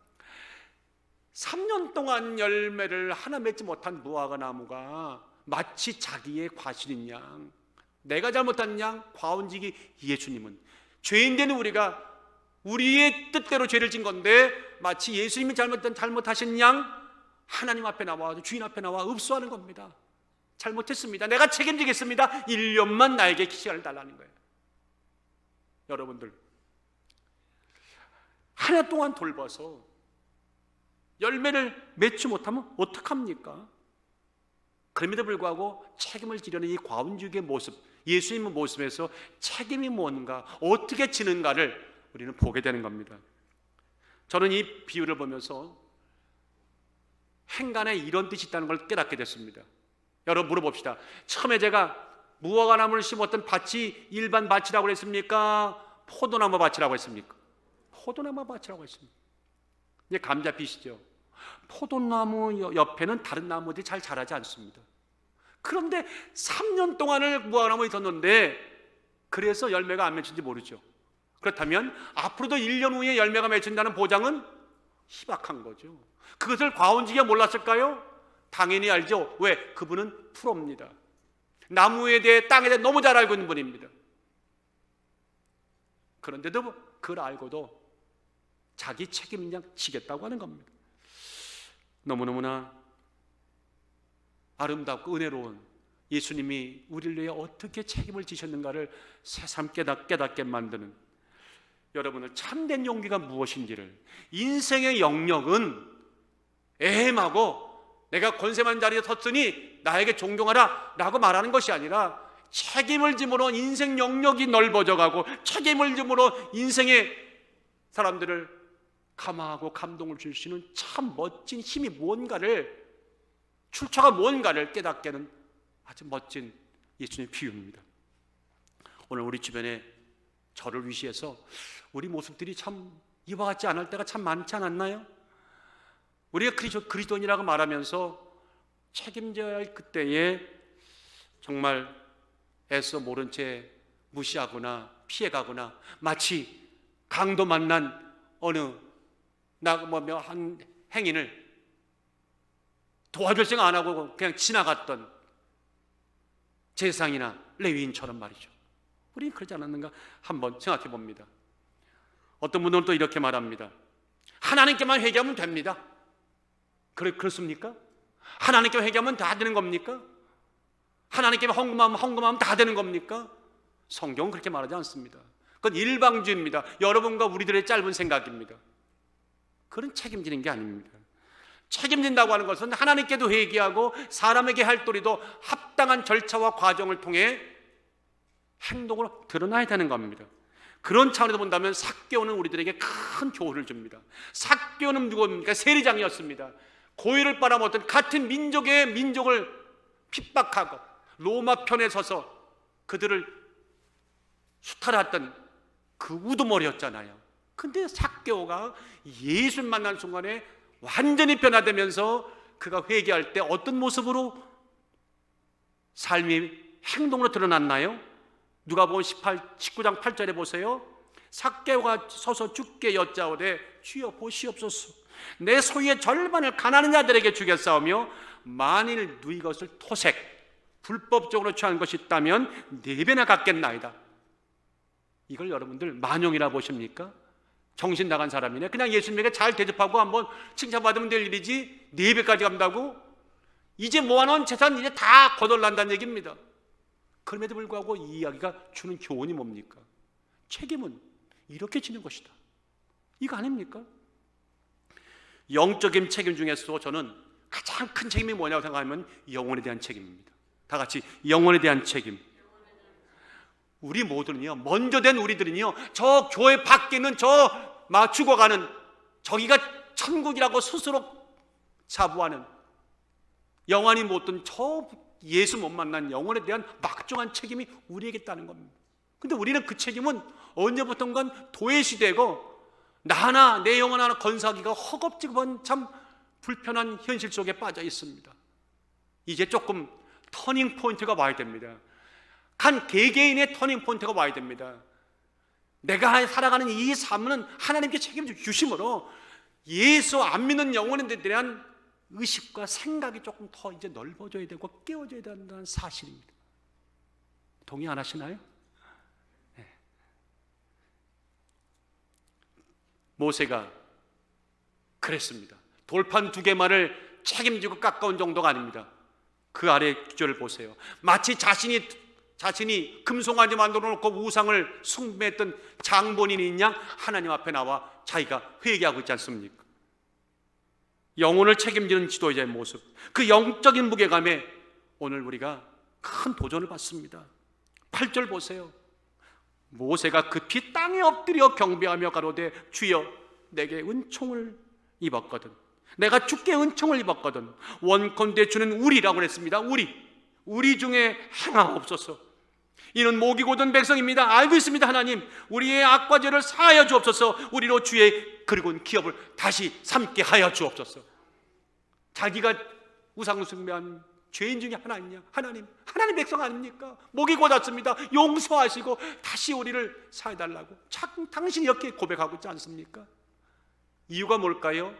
3년 동안 열매를 하나 맺지 못한 무화과 나무가 마치 자기의 과실인 양, 내가 잘못한 양, 과원지기 예수님은 죄인 되는 우리가 우리의 뜻대로 죄를 진 건데 마치 예수님이 잘못하신 양 하나님 앞에 나와, 주인 앞에 나와 읍수하는 겁니다. 잘못했습니다. 내가 책임지겠습니다. 1년만 나에게 시간을 달라는 거예요. 여러분들, 한 해 동안 돌봐서 열매를 맺지 못하면 어떡합니까? 그럼에도 불구하고 책임을 지려는 이 과원주의의 모습, 예수님의 모습에서 책임이 뭔가, 어떻게 지는가를 우리는 보게 되는 겁니다. 저는 이 비유를 보면서 행간에 이런 뜻이 있다는 걸 깨닫게 됐습니다. 여러분 물어봅시다. 처음에 제가 무화과 나무를 심었던 밭이 일반 밭이라고 했습니까? 포도나무 밭이라고 했습니까? 포도나무 밭이라고 했습니다. 이제 감 잡히시죠? 포도나무 옆에는 다른 나무들이 잘 자라지 않습니다. 그런데 3년 동안을 무화과나무에 뒀는데 그래서 열매가 안 맺힌지 모르죠. 그렇다면 앞으로도 1년 후에 열매가 맺힌다는 보장은 희박한 거죠. 그것을 과원지기가 몰랐을까요? 당연히 알죠. 왜? 그분은 프로입니다. 나무에 대해, 땅에 대해 너무 잘 알고 있는 분입니다. 그런데도 그걸 알고도 자기 책임량 지겠다고 하는 겁니다. 너무너무나 아름답고 은혜로운 예수님이 우리를 위해 어떻게 책임을 지셨는가를 새삼 깨닫게 만드는, 여러분을 참된 용기가 무엇인지를, 인생의 영역은 애매하고 내가 권세만 자리에 섰으니 나에게 존경하라 라고 말하는 것이 아니라 책임을 짐으로 인생 영역이 넓어져 가고 책임을 짐으로 인생의 사람들을 감화하고 감동을 줄 수 있는 참 멋진 힘이 뭔가를, 출처가 뭔가를 깨닫게 하는 아주 멋진 예수님의 비유입니다. 오늘 우리 주변에 저를 위시해서 우리 모습들이 참 이와 같지 않을 때가 참 많지 않았나요? 우리가 그리스도인이라고 말하면서 책임져야 할 그때에 정말 애써 모른 채 무시하거나 피해가거나 마치 강도 만난 어느 한 행인을 도와줄 생각 안 하고 그냥 지나갔던 제사장이나 레위인처럼 말이죠. 우리는 그러지 않았는가 한번 생각해 봅니다. 어떤 분들은 또 이렇게 말합니다. 하나님께만 회개하면 됩니다. 그렇습니까? 하나님께 회개하면 다 되는 겁니까? 하나님께 헌금하면 다 되는 겁니까? 성경은 그렇게 말하지 않습니다. 그건 일방주의입니다. 여러분과 우리들의 짧은 생각입니다. 그런 책임지는 게 아닙니다. 책임진다고 하는 것은 하나님께도 회개하고 사람에게 할 도리도 합당한 절차와 과정을 통해 행동으로 드러나야 되는 겁니다. 그런 차원에서 본다면 삭개오는 우리들에게 큰 교훈을 줍니다. 삭개오는 누구입니까? 세리장이었습니다. 고의를 빨아먹었던 같은 민족을 핍박하고 로마 편에 서서 그들을 수탈했던 그 우두머리였잖아요. 근데 삭개오가 예수를 만난 순간에 완전히 변화되면서 그가 회개할 때 어떤 모습으로 삶이 행동으로 드러났나요? 누가복음 19장 8절에 보세요. 삭개오가 서서 주께 여짜오되 주여 보시옵소서, 내 소유의 절반을 가난한 자들에게 주겠사오며 만일 누이 것을 토색 불법적으로 취한 것이 있다면 4배나 갚겠나이다. 이걸 여러분들 만용이라 보십니까? 정신 나간 사람이네. 그냥 예수님에게 잘 대접하고 한번 칭찬받으면 될 일이지 4배까지 간다고? 이제 모아놓은 재산 이제 다 거덜난다는 얘기입니다. 그럼에도 불구하고 이 이야기가 주는 교훈이 뭡니까? 책임은 이렇게 지는 것이다. 이거 아닙니까? 영적인 책임 중에서 저는 가장 큰 책임이 뭐냐고 생각하면 영혼에 대한 책임입니다. 다 같이 영혼에 대한 책임. 우리 모두는요, 먼저 된 우리들은요, 저 교회 밖에 있는 막 죽어가는 저기가 천국이라고 스스로 자부하는 영원히 못 든 저 예수 못 만난 영혼에 대한 막중한 책임이 우리에게 있다는 겁니다. 근데 우리는 그 책임은 언제부턴가 도외시되고 나나 내 영혼 하나 건사하기가 허겁지겁한 참 불편한 현실 속에 빠져 있습니다. 이제 조금 터닝 포인트가 와야 됩니다. 한 개개인의 터닝 포인트가 와야 됩니다. 내가 살아가는 이 삶은 하나님께 책임을 주심으로 예수 안 믿는 영혼에 대한 의식과 생각이 조금 더 이제 넓어져야 되고 깨워져야 된다는 사실입니다. 동의 안 하시나요? 네. 모세가 그랬습니다. 돌판 2개만을 책임지고 깎아온 정도가 아닙니다. 그 아래 구절을 보세요. 마치 자신이 금송아지 만들어 놓고 우상을 숭배했던 장본인인 양 하나님 앞에 나와 자기가 회개하고 있지 않습니까? 영혼을 책임지는 지도자의 모습, 그 영적인 무게감에 오늘 우리가 큰 도전을 받습니다. 8절 보세요. 모세가 급히 땅에 엎드려 경배하며 가로되 주여 내게 은총을 입었거든, 내가 주께 은총을 입었거든 원컨대 주는 우리라고 그랬습니다. 우리 중에 행하옵소서. 이는 목이 고든 백성입니다. 알고 있습니다. 하나님, 우리의 악과 죄를 사하여 주옵소서. 우리로 주의 그리고 기업을 다시 삼게 하여 주옵소서. 자기가 우상 숭배한 죄인 중에 하나냐? 하나님 백성 아닙니까? 목이 곧았습니다. 용서하시고 다시 우리를 사해달라고 당신이 이렇게 고백하고 있지 않습니까? 이유가 뭘까요?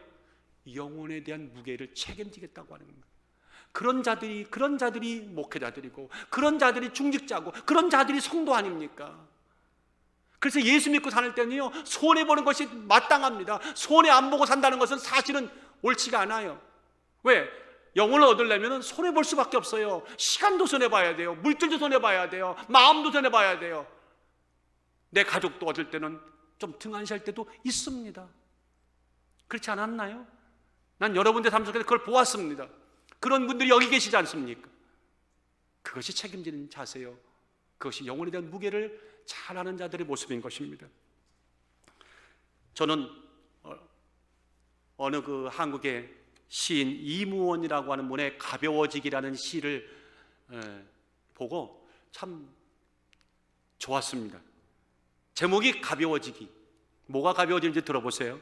영혼에 대한 무게를 책임지겠다고 하는 겁니다. 그런 자들이 목회자들이고, 그런 자들이 중직자고, 그런 자들이 성도 아닙니까? 그래서 예수 믿고 사는 때는요, 손해보는 것이 마땅합니다. 손해 안 보고 산다는 것은 사실은 옳지가 않아요. 왜? 영혼을 얻으려면 손해볼 수밖에 없어요. 시간도 손해봐야 돼요. 물질도 손해봐야 돼요. 마음도 손해봐야 돼요. 내 가족도 얻을 때는 좀 등한시할 때도 있습니다. 그렇지 않았나요? 난 여러분들 삶 속에서 그걸 보았습니다. 그런 분들이 여기 계시지 않습니까? 그것이 책임지는 자세요. 그것이 영혼에 대한 무게를 잘하는 자들의 모습인 것입니다. 저는 어느 한국의 시인 이무원이라고 하는 분의 가벼워지기라는 시를 보고 참 좋았습니다. 제목이 가벼워지기. 뭐가 가벼워지는지 들어보세요.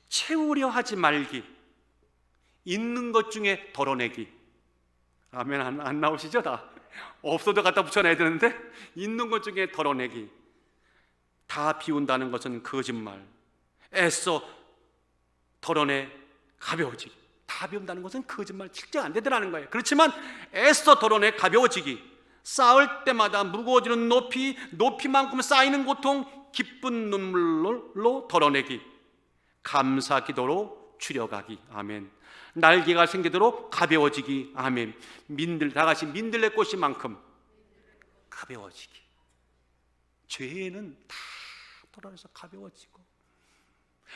채우려 하지 말기, 있는 것 중에 덜어내기. 아멘. 안 나오시죠? 다 없어도 갖다 붙여놔야 되는데, 있는 것 중에 덜어내기. 다 비운다는 것은 거짓말. 애써 덜어내 가벼워지기. 다 비운다는 것은 거짓말, 실제 안 되더라는 거예요. 그렇지만 애써 덜어내 가벼워지기. 쌓을 때마다 무거워지는 높이만큼 쌓이는 고통, 기쁜 눈물로 덜어내기. 감사 기도로 줄여가기. 아멘. 날개가 생기도록 가벼워지기. 아멘. 다 같이 민들레 꽃이만큼 가벼워지기. 죄는 다 돌아서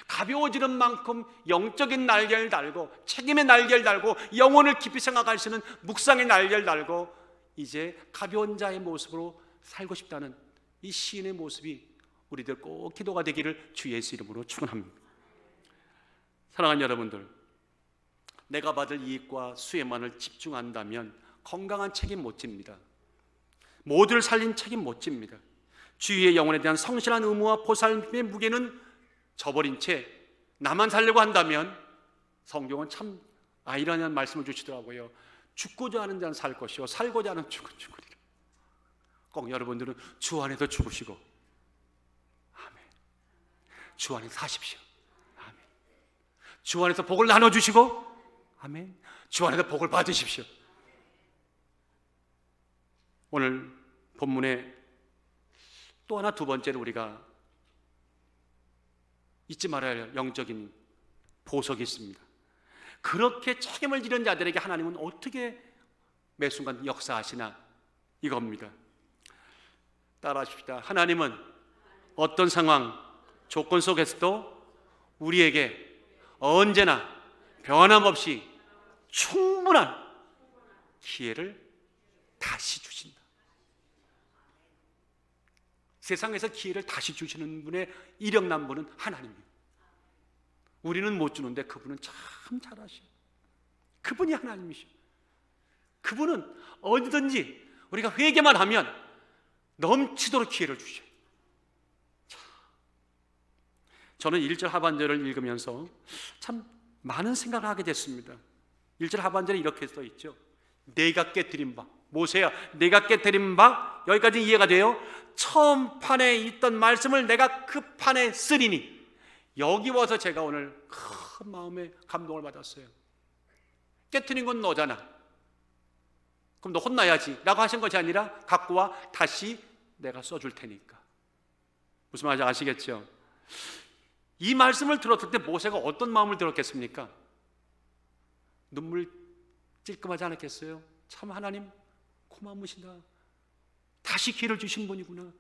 가벼워지는 만큼 영적인 날개를 달고 책임의 날개를 달고 영혼을 깊이 생각할 수 있는 묵상의 날개를 달고 이제 가벼운 자의 모습으로 살고 싶다는 이 시인의 모습이 우리들 꼭 기도가 되기를 주 예수 이름으로 축원합니다. 사랑하는 여러분들, 내가 받을 이익과 수혜만을 집중한다면 건강한 책임 못 집니다. 모두를 살린 책임 못 집니다. 주위의 영혼에 대한 성실한 의무와 보살핌의 무게는 저버린 채 나만 살려고 한다면 성경은 참 아이러니한 말씀을 주시더라고요. 죽고자 하는 자는 살 것이요 살고자 하는 죽으리라. 꼭 여러분들은 주 안에서 죽으시고 아멘. 주 안에서 사십시오. 아멘. 주 안에서 복을 나눠주시고 아멘. 주 안에서 복을 받으십시오. 오늘 본문에 또 하나 두 번째로 우리가 잊지 말아야 할 영적인 보석이 있습니다. 그렇게 책임을 지는 자들에게 하나님은 어떻게 매 순간 역사하시나 이겁니다. 따라하십시다. 하나님은 어떤 상황, 조건 속에서도 우리에게 언제나 변함없이 충분한 기회를 다시 주신다. 세상에서 기회를 다시 주시는 분의 이력난 분은 하나님이에요. 우리는 못 주는데 그분은 참 잘하셔. 그분이 하나님이셔. 그분은 어디든지 우리가 회개만 하면 넘치도록 기회를 주셔. 저는 1절 하반절을 읽으면서 참 많은 생각을 하게 됐습니다. 1절 하반절에 이렇게 써 있죠. 내가 깨뜨린 바, 모세야 내가 깨뜨린 바, 여기까지 이해가 돼요. 처음 판에 있던 말씀을 내가 그 판에 쓰리니. 여기 와서 제가 오늘 큰 마음에 감동을 받았어요. 깨뜨린 건 너잖아. 그럼 너 혼나야지 라고 하신 것이 아니라 갖고 와 다시 내가 써줄 테니까. 무슨 말인지 아시겠죠? 이 말씀을 들었을 때 모세가 어떤 마음을 들었겠습니까? 눈물 찔끔하지 않았겠어요? 참 하나님 고마우시다. 다시 기회를 주신 분이구나.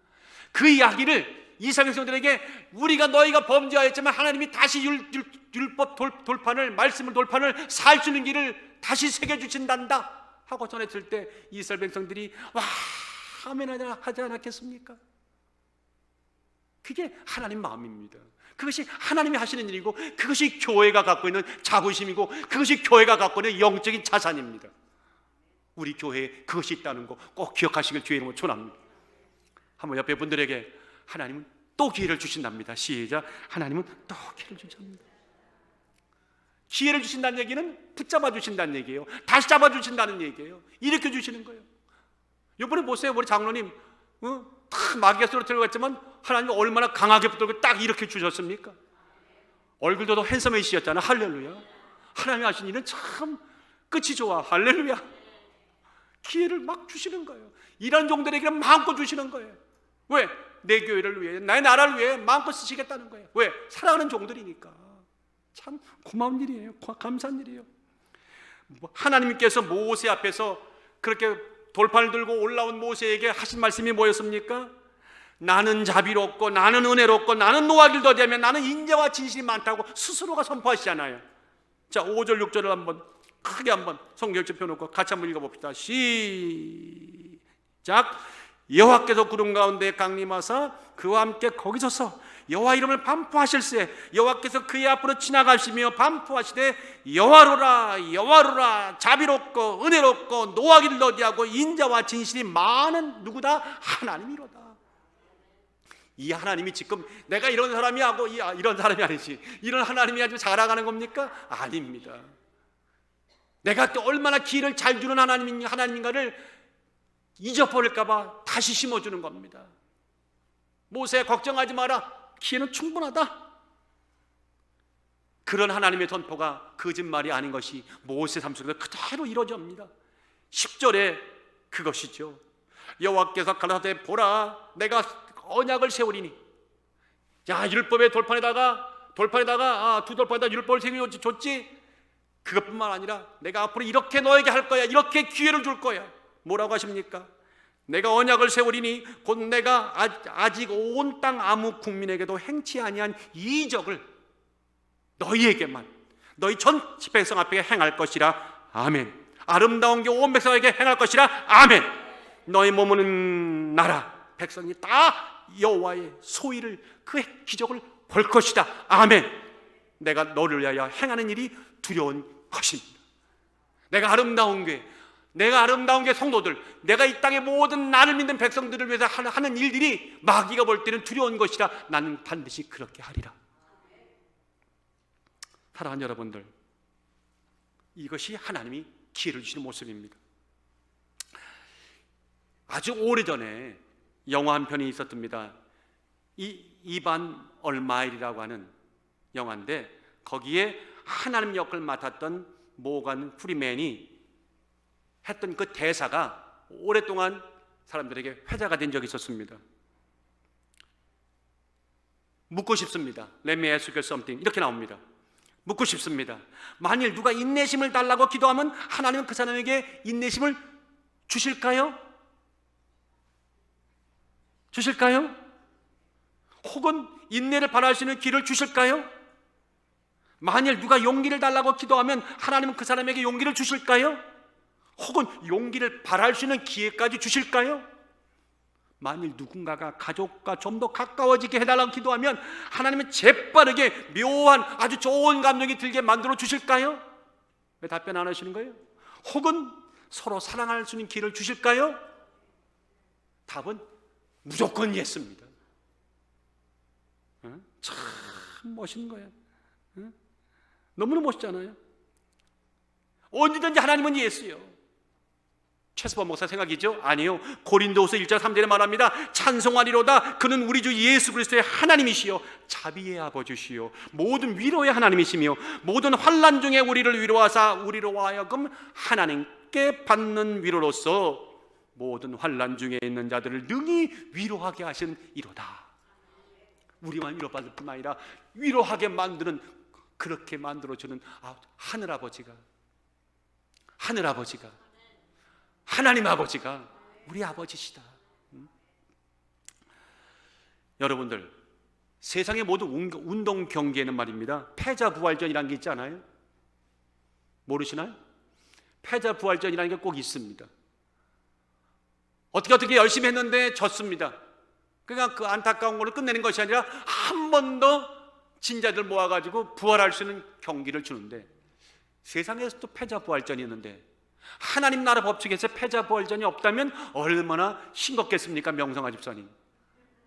그 이야기를 이스라엘 백성들에게 우리가 너희가 범죄하였지만 하나님이 다시 율법 돌판을, 말씀을 돌판을 살 수 있는 길을 다시 새겨주신단다 하고 전했을 때 이스라엘 백성들이 와 아멘 하지 않았겠습니까? 그게 하나님 마음입니다. 그것이 하나님이 하시는 일이고 그것이 교회가 갖고 있는 자부심이고 그것이 교회가 갖고 있는 영적인 자산입니다. 우리 교회에 그것이 있다는 거 꼭 기억하시길 주의 이름으로 축원합니다. 한번 옆에 분들에게 하나님은 또 기회를 주신답니다. 시작. 하나님은 또 기회를 주신답니다. 기회를 주신다는 얘기는 붙잡아 주신다는 얘기예요. 다시 잡아 주신다는 얘기예요. 일으켜 주시는 거예요. 이번에 보세요. 우리 장로님 탁 마귀가 쓰러뜨려갔지만 하나님이 얼마나 강하게 붙들고 딱 일으켜 주셨습니까? 얼굴도 더 핸섬해지셨잖아요. 할렐루야. 하나님이 하신 일은 참 끝이 좋아. 할렐루야. 기회를 막 주시는 거예요. 이런 종들에게는 마음껏 주시는 거예요. 왜? 내 교회를 위해, 나의 나라를 위해 마음껏 쓰시겠다는 거예요. 왜? 사랑하는 종들이니까. 참 고마운 일이에요. 감사한 일이에요. 하나님께서 모세 앞에서 그렇게 돌판을 들고 올라온 모세에게 하신 말씀이 뭐였습니까? 나는 자비롭고 나는 은혜롭고 나는 노하기를 더디하며 나는 인자와 진실이 많다고 스스로가 선포하시잖아요. 자, 5절 6절을 한번 크게 한번 성경책 펴놓고 같이 한번 읽어봅시다. 시작. 여호와께서 구름 가운데 강림하사 그와 함께 거기 서서 여호와 이름을 반포하실세 여호와께서 그의 앞으로 지나가시며 반포하시되 여호와로라 여호와로라 자비롭고 은혜롭고 노하기를 더디하고 인자와 진실이 많은 누구다? 하나님이로다. 이 하나님이 지금 내가 이런 사람이 하고 이런 사람이 아니지 이런 하나님이 아주 자랑하는 겁니까? 아닙니다. 내가 또 얼마나 기회를 잘 주는 하나님인가를 잊어버릴까 봐 다시 심어주는 겁니다. 모세 걱정하지 마라. 기회는 충분하다. 그런 하나님의 선포가 거짓말이 아닌 것이 모세 삶 속에서 그대로 이루어집니다. 10절에 그것이죠. 여호와께서 가라사대 보라 내가 언약을 세우리니. 야, 율법의 돌판에다가 두 돌판에다 율법을 새겨줬지. 그것뿐만 아니라 내가 앞으로 이렇게 너에게 할 거야. 이렇게 기회를 줄 거야. 뭐라고 하십니까? 내가 언약을 세우리니 곧 내가 아직 온 땅 아무 국민에게도 행치 아니한 이적을 너희에게만, 너희 전 백성 앞에 행할 것이라. 아멘. 아름다운 게 온 백성에게 행할 것이라. 아멘. 너희 몸은 나라 백성이 다 여호와의 소위를, 그 기적을 볼 것이다. 아멘. 내가 너를 위하여 행하는 일이 두려운 것입니다. 내가 아름다운 게 성도들, 내가 이 땅의 모든 나를 믿는 백성들을 위해서 하는 일들이 마귀가 볼 때는 두려운 것이라. 나는 반드시 그렇게 하리라. 사랑하는 여러분들, 이것이 하나님이 기회를 주시는 모습입니다. 아주 오래전에 영화 한 편이 있었답니다. 이반 얼마일이라고 하는 영화인데, 거기에 하나님 역을 맡았던 모건 프리맨이 했던 그 대사가 오랫동안 사람들에게 회자가 된 적이 있었습니다. 묻고 싶습니다. Let me ask you something. 이렇게 나옵니다. 묻고 싶습니다. 만일 누가 인내심을 달라고 기도하면 하나님은 그 사람에게 인내심을 주실까요? 주실까요? 혹은 인내를 바랄 수 있는 길을 주실까요? 만일 누가 용기를 달라고 기도하면 하나님은 그 사람에게 용기를 주실까요? 혹은 용기를 바랄 수 있는 기회까지 주실까요? 만일 누군가가 가족과 좀 더 가까워지게 해달라고 기도하면 하나님은 재빠르게 묘한 아주 좋은 감정이 들게 만들어 주실까요? 왜 답변 안 하시는 거예요? 혹은 서로 사랑할 수 있는 길을 주실까요? 답은 무조건 예스입니다. 참 멋있는 거예요. 너무나 멋있잖아요. 언제든지 하나님은 예수요. 최수범 목사 생각이죠? 아니요. 고린도후서 1장 3절에 말합니다. 찬송하리로다. 그는 우리 주 예수 그리스도의 하나님이시요 자비의 아버지시요 모든 위로의 하나님이시며 모든 환난 중에 우리를 위로하사 우리로 하여금 하나님께 받는 위로로서 모든 환난 중에 있는 자들을 능히 위로하게 하신 이로다. 우리만 위로받을 뿐만 아니라 위로하게 만드는, 그렇게 만들어주는 하늘아버지가, 하나님 아버지가 우리 아버지시다. 여러분들, 세상의 모든 운동 경기에는 말입니다, 패자부활전이라는 게 있잖아요. 모르시나요? 패자부활전이라는 게 꼭 있습니다. 어떻게 열심히 했는데 졌습니다. 그러니까 그 안타까운 걸로 끝내는 것이 아니라 한 번 더 진자들 모아가지고 부활할 수 있는 경기를 주는데, 세상에서도 패자부활전이 있는데 하나님 나라 법칙에서 패자부활전이 없다면 얼마나 싱겁겠습니까? 명성아 집사님,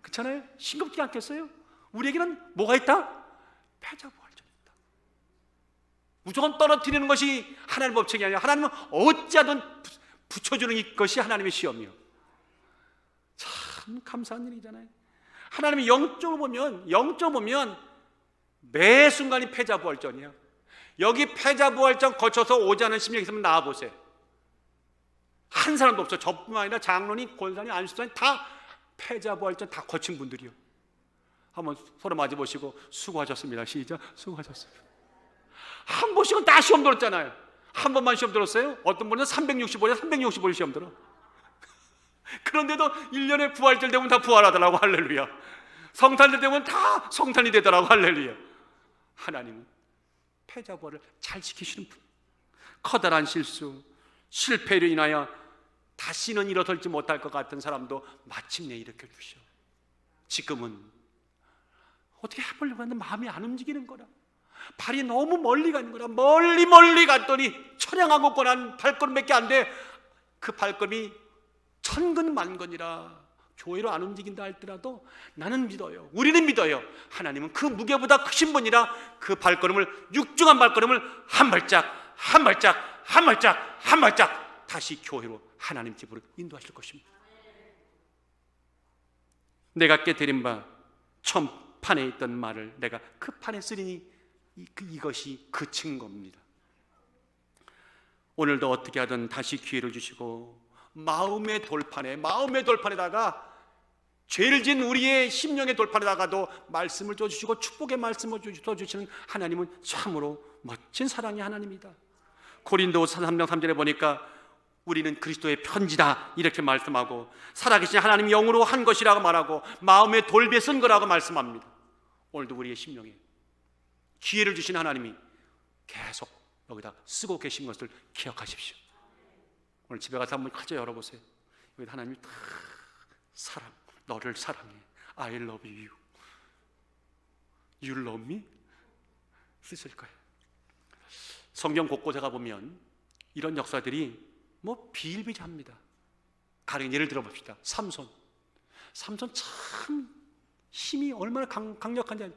그렇잖아요? 싱겁지 않겠어요? 우리에게는 뭐가 있다? 패자부활전이 있다. 무조건 떨어뜨리는 것이 하나님 법칙이 아니라 하나님은 어찌하든 붙여주는 것이 하나님의 시험이요. 참 감사한 일이잖아요. 하나님이 영적으로 보면 매 순간이 패자부활전이야. 여기 패자부활전 거쳐서 오지 않은 심령 있으면 나와보세요. 한 사람도 없어. 저뿐만 아니라 장로님, 권사님, 안수사님 다 패자부활전 다 거친 분들이요. 한번 서로 맞아보시고 수고하셨습니다. 시작. 수고하셨습니다. 한 번씩은 다 시험 들었잖아요. 한 번만 시험 들었어요? 어떤 분은 365일 시험 들어. 그런데도 1년에 부활절 되면 다 부활하더라고. 할렐루야. 성탄절 되면 다 성탄이 되더라고. 할렐루야. 하나님은 패자부활을 잘 지키시는 분. 커다란 실수, 실패로 인하여 다시는 일어설지 못할 것 같은 사람도 마침내 일으켜 주셔. 지금은 어떻게 해보려고 하는데 마음이 안 움직이는 거라. 발이 너무 멀리 가는 거라. 멀리 갔더니 처량하고 뻔한 발걸음밖에 안 돼. 그 발걸음이 천근만근이라 교회로 안 움직인다 할지라도 나는 믿어요. 우리는 믿어요. 하나님은 그 무게보다 크신 분이라 그 발걸음을, 육중한 발걸음을 한 발짝 다시 교회로, 하나님 집으로 인도하실 것입니다. 내가 깨뜨린 바 처음 판에 있던 말을 내가 그 판에 쓰리니 이것이 그 증거입니다. 오늘도 어떻게 하든 다시 기회를 주시고 마음의 돌판에다가 죄를 지은 우리의 심령의 돌판에다가도 말씀을 줘주시고 축복의 말씀을 줘주시는 하나님은 참으로 멋진 사랑의 하나님이다. 고린도후서 3장 3절에 보니까 우리는 그리스도의 편지다 이렇게 말씀하고, 살아계신 하나님 영으로 한 것이라고 말하고, 마음의 돌배 쓴 거라고 말씀합니다. 오늘도 우리의 심령에 기회를 주신 하나님이 계속 여기다 쓰고 계신 것을 기억하십시오. 오늘 집에 가서 한번 가져 열어보세요. 여기 하나님이 다 사랑, 너를 사랑해, I love you, you love me 쓰실 거예요. 성경 곳곳에 가보면 이런 역사들이 비일비재합니다. 가령 예를 들어봅시다. 삼손 참 힘이 얼마나 강력한지.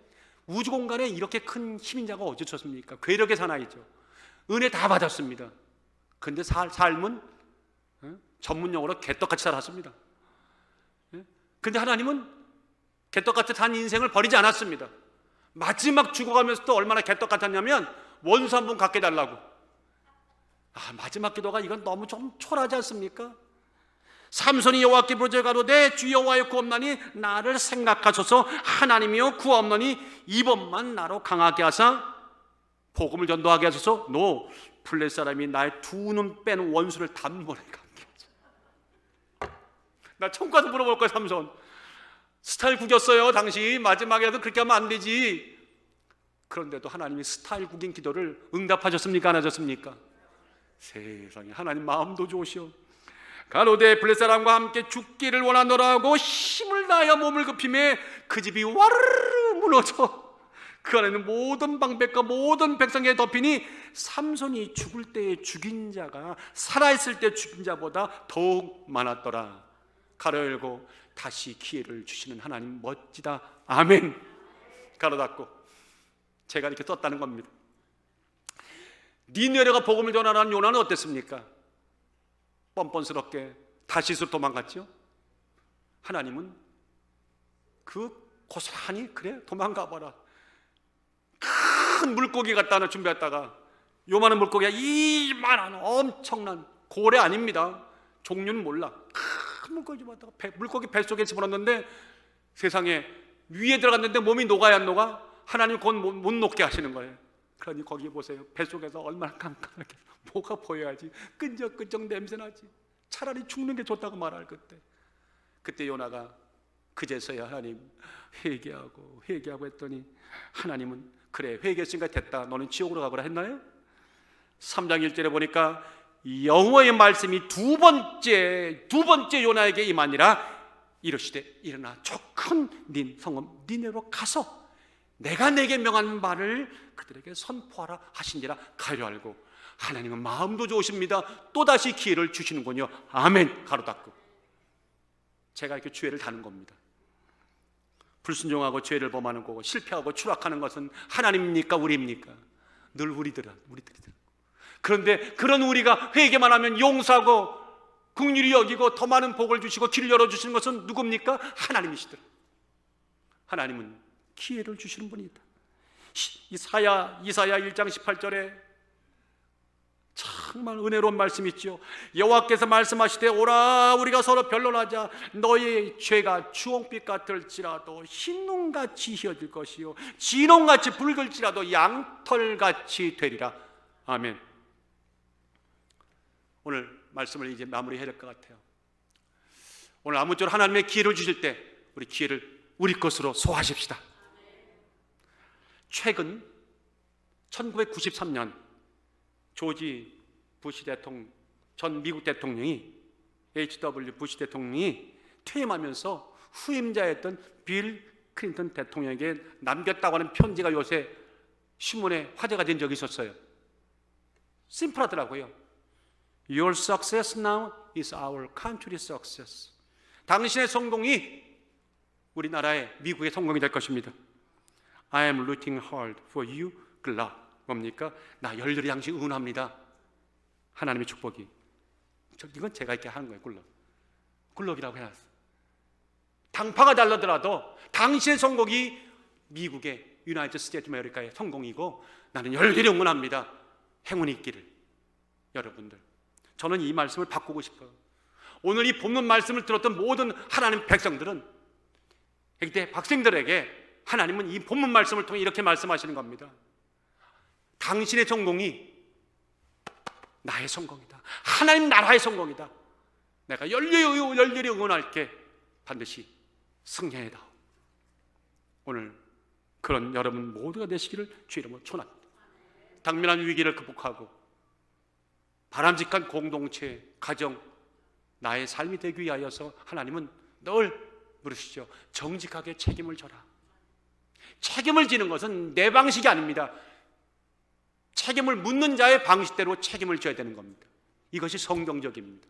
우주 공간에 이렇게 큰 힘인 자가 어디 있었습니까? 괴력의 사나이죠. 은혜 다 받았습니다. 근데 삶은 전문용어로 개떡같이 살았습니다. 근데 하나님은 개떡같이 산 인생을 버리지 않았습니다. 마지막 죽어가면서도 얼마나 개떡같았냐면 원수 한 분 갖게 해달라고. 마지막 기도가 이건 너무 좀 초라하지 않습니까? 삼손이 여호와께 부르짖어 가로되 주 여호와여 구옵나니 나를 생각하소서. 하나님이여 구옵나니 이번만 나로 강하게 하사 복음을 전도하게 하소서. 노 블레 사람이 나의 두 눈 뺀 원수를 단번에 감게 하소서. 나 천국 가서 물어볼 거야. 삼손 스타일 구겼어요. 당시 마지막에도 그렇게 하면 안 되지. 그런데도 하나님이 스타일 구긴 기도를 응답하셨습니까? 안 하셨습니까? 세상에 하나님 마음도 좋으시오. 가로되 블레 사람과 함께 죽기를 원하노라 하고 힘을 다하여 몸을 급히매 그 집이 와르르 무너져 그 안에는 모든 방백과 모든 백성에 덮이니 삼손이 죽을 때에 죽인 자가 살아있을 때 죽인 자보다 더욱 많았더라. 가로 열고 다시 기회를 주시는 하나님 멋지다. 아멘. 가로 닫고 제가 이렇게 썼다는 겁니다. 니느웨가 복음을 전하라는 요나는 어땠습니까? 뻔뻔스럽게 다시스로 도망갔죠. 하나님은 고스란히 그래 도망가봐라. 큰 물고기 갖다 하나 준비했다가 요만한 물고기가 이만한 엄청난 고래 아닙니다. 종류는 몰라. 큰 물고기 갖다가 물고기 뱃속에 집어넣는데 세상에 위에 들어갔는데 몸이 녹아야 안 녹아? 하나님 곧 못 녹게 하시는 거예요. 그러니 거기 보세요. 뱃속에서 얼마나 깜깜하게 뭐가 보여야지 끈적끈적 냄새나지. 차라리 죽는 게 좋다고 말할 그때 요나가 그제서야 하나님 회개하고 했더니 하나님은 그래 회개했으니까 됐다. 너는 지옥으로 가거라 했나요? 3장 1절에 보니까 여호와의 말씀이 두 번째 요나에게 임하니라. 이르시되 일어나 저 큰 성읍 니네로 가서 내가 내게 명한 말을 그들에게 선포하라 하신지라. 가려 알고 하나님은 마음도 좋으십니다. 또다시 기회를 주시는군요. 아멘. 가로 닫고 제가 이렇게 죄를 다는 겁니다. 불순종하고 죄를 범하는 거고 실패하고 추락하는 것은 하나님입니까 우리입니까? 늘 우리들이다. 그런데 그런 우리가 회개만 하면 용서하고 긍휼히 여기고 더 많은 복을 주시고 길을 열어주시는 것은 누굽니까? 하나님이시더라. 하나님은 기회를 주시는 분이다. 이사야 1장 18절에 정말 은혜로운 말씀이 있죠. 여호와께서 말씀하시되 오라 우리가 서로 변론하자. 너의 죄가 주홍빛 같을지라도 흰눈같이 희어질 것이요 진홍같이 붉을지라도 양털같이 되리라. 아멘. 오늘 말씀을 이제 마무리해야 될 것 같아요. 오늘 아무쪼록 하나님의 기회를 주실 때 우리 기회를 우리 것으로 소화하십시다. 최근 1993년 조지 부시 대통령, 전 미국 대통령이 H.W. 부시 대통령이 퇴임하면서 후임자였던 빌 클린턴 대통령에게 남겼다고 하는 편지가 요새 신문에 화제가 된 적이 있었어요. 심플하더라고요. Your success now is our country's success. 당신의 성공이 우리나라의 미국의 성공이 될 것입니다. I am rooting hard for you, good luck. 뭡니까? 나 열렬히 당신 응원합니다. 하나님의 축복이. 이건 제가 이렇게 하는 거예요. 굴럭이라고 해놨어. 당파가 달라더라도 당신의 성공이 미국의 유나이티드 스테이트 아메리카의 성공이고 나는 열렬히 응원합니다. 행운이 있기를. 여러분들, 저는 이 말씀을 바꾸고 싶어요. 오늘 이 본문 말씀을 들었던 모든 하나님 백성들은 이때 학생들에게 하나님은 이 본문 말씀을 통해 이렇게 말씀하시는 겁니다. 당신의 성공이 나의 성공이다. 하나님 나라의 성공이다. 내가 열렬히 응원할게. 반드시 승리해다. 오늘 그런 여러분 모두가 되시기를 주 이름으로 축원합니다. 당면한 위기를 극복하고 바람직한 공동체, 가정, 나의 삶이 되기 위하여서 하나님은 늘 물으시죠. 정직하게 책임을 져라. 책임을 지는 것은 내 방식이 아닙니다. 책임을 묻는 자의 방식대로 책임을 져야 되는 겁니다. 이것이 성경적입니다.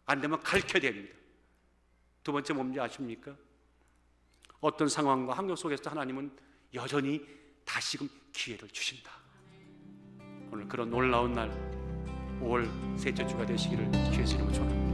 안 되면 가르쳐야 됩니다. 두 번째 뭔지 아십니까? 어떤 상황과 환경 속에서 하나님은 여전히 다시금 기회를 주신다. 오늘 그런 놀라운 날 5월 셋째 주가 되시기를 주의 이름으로 축원합니다.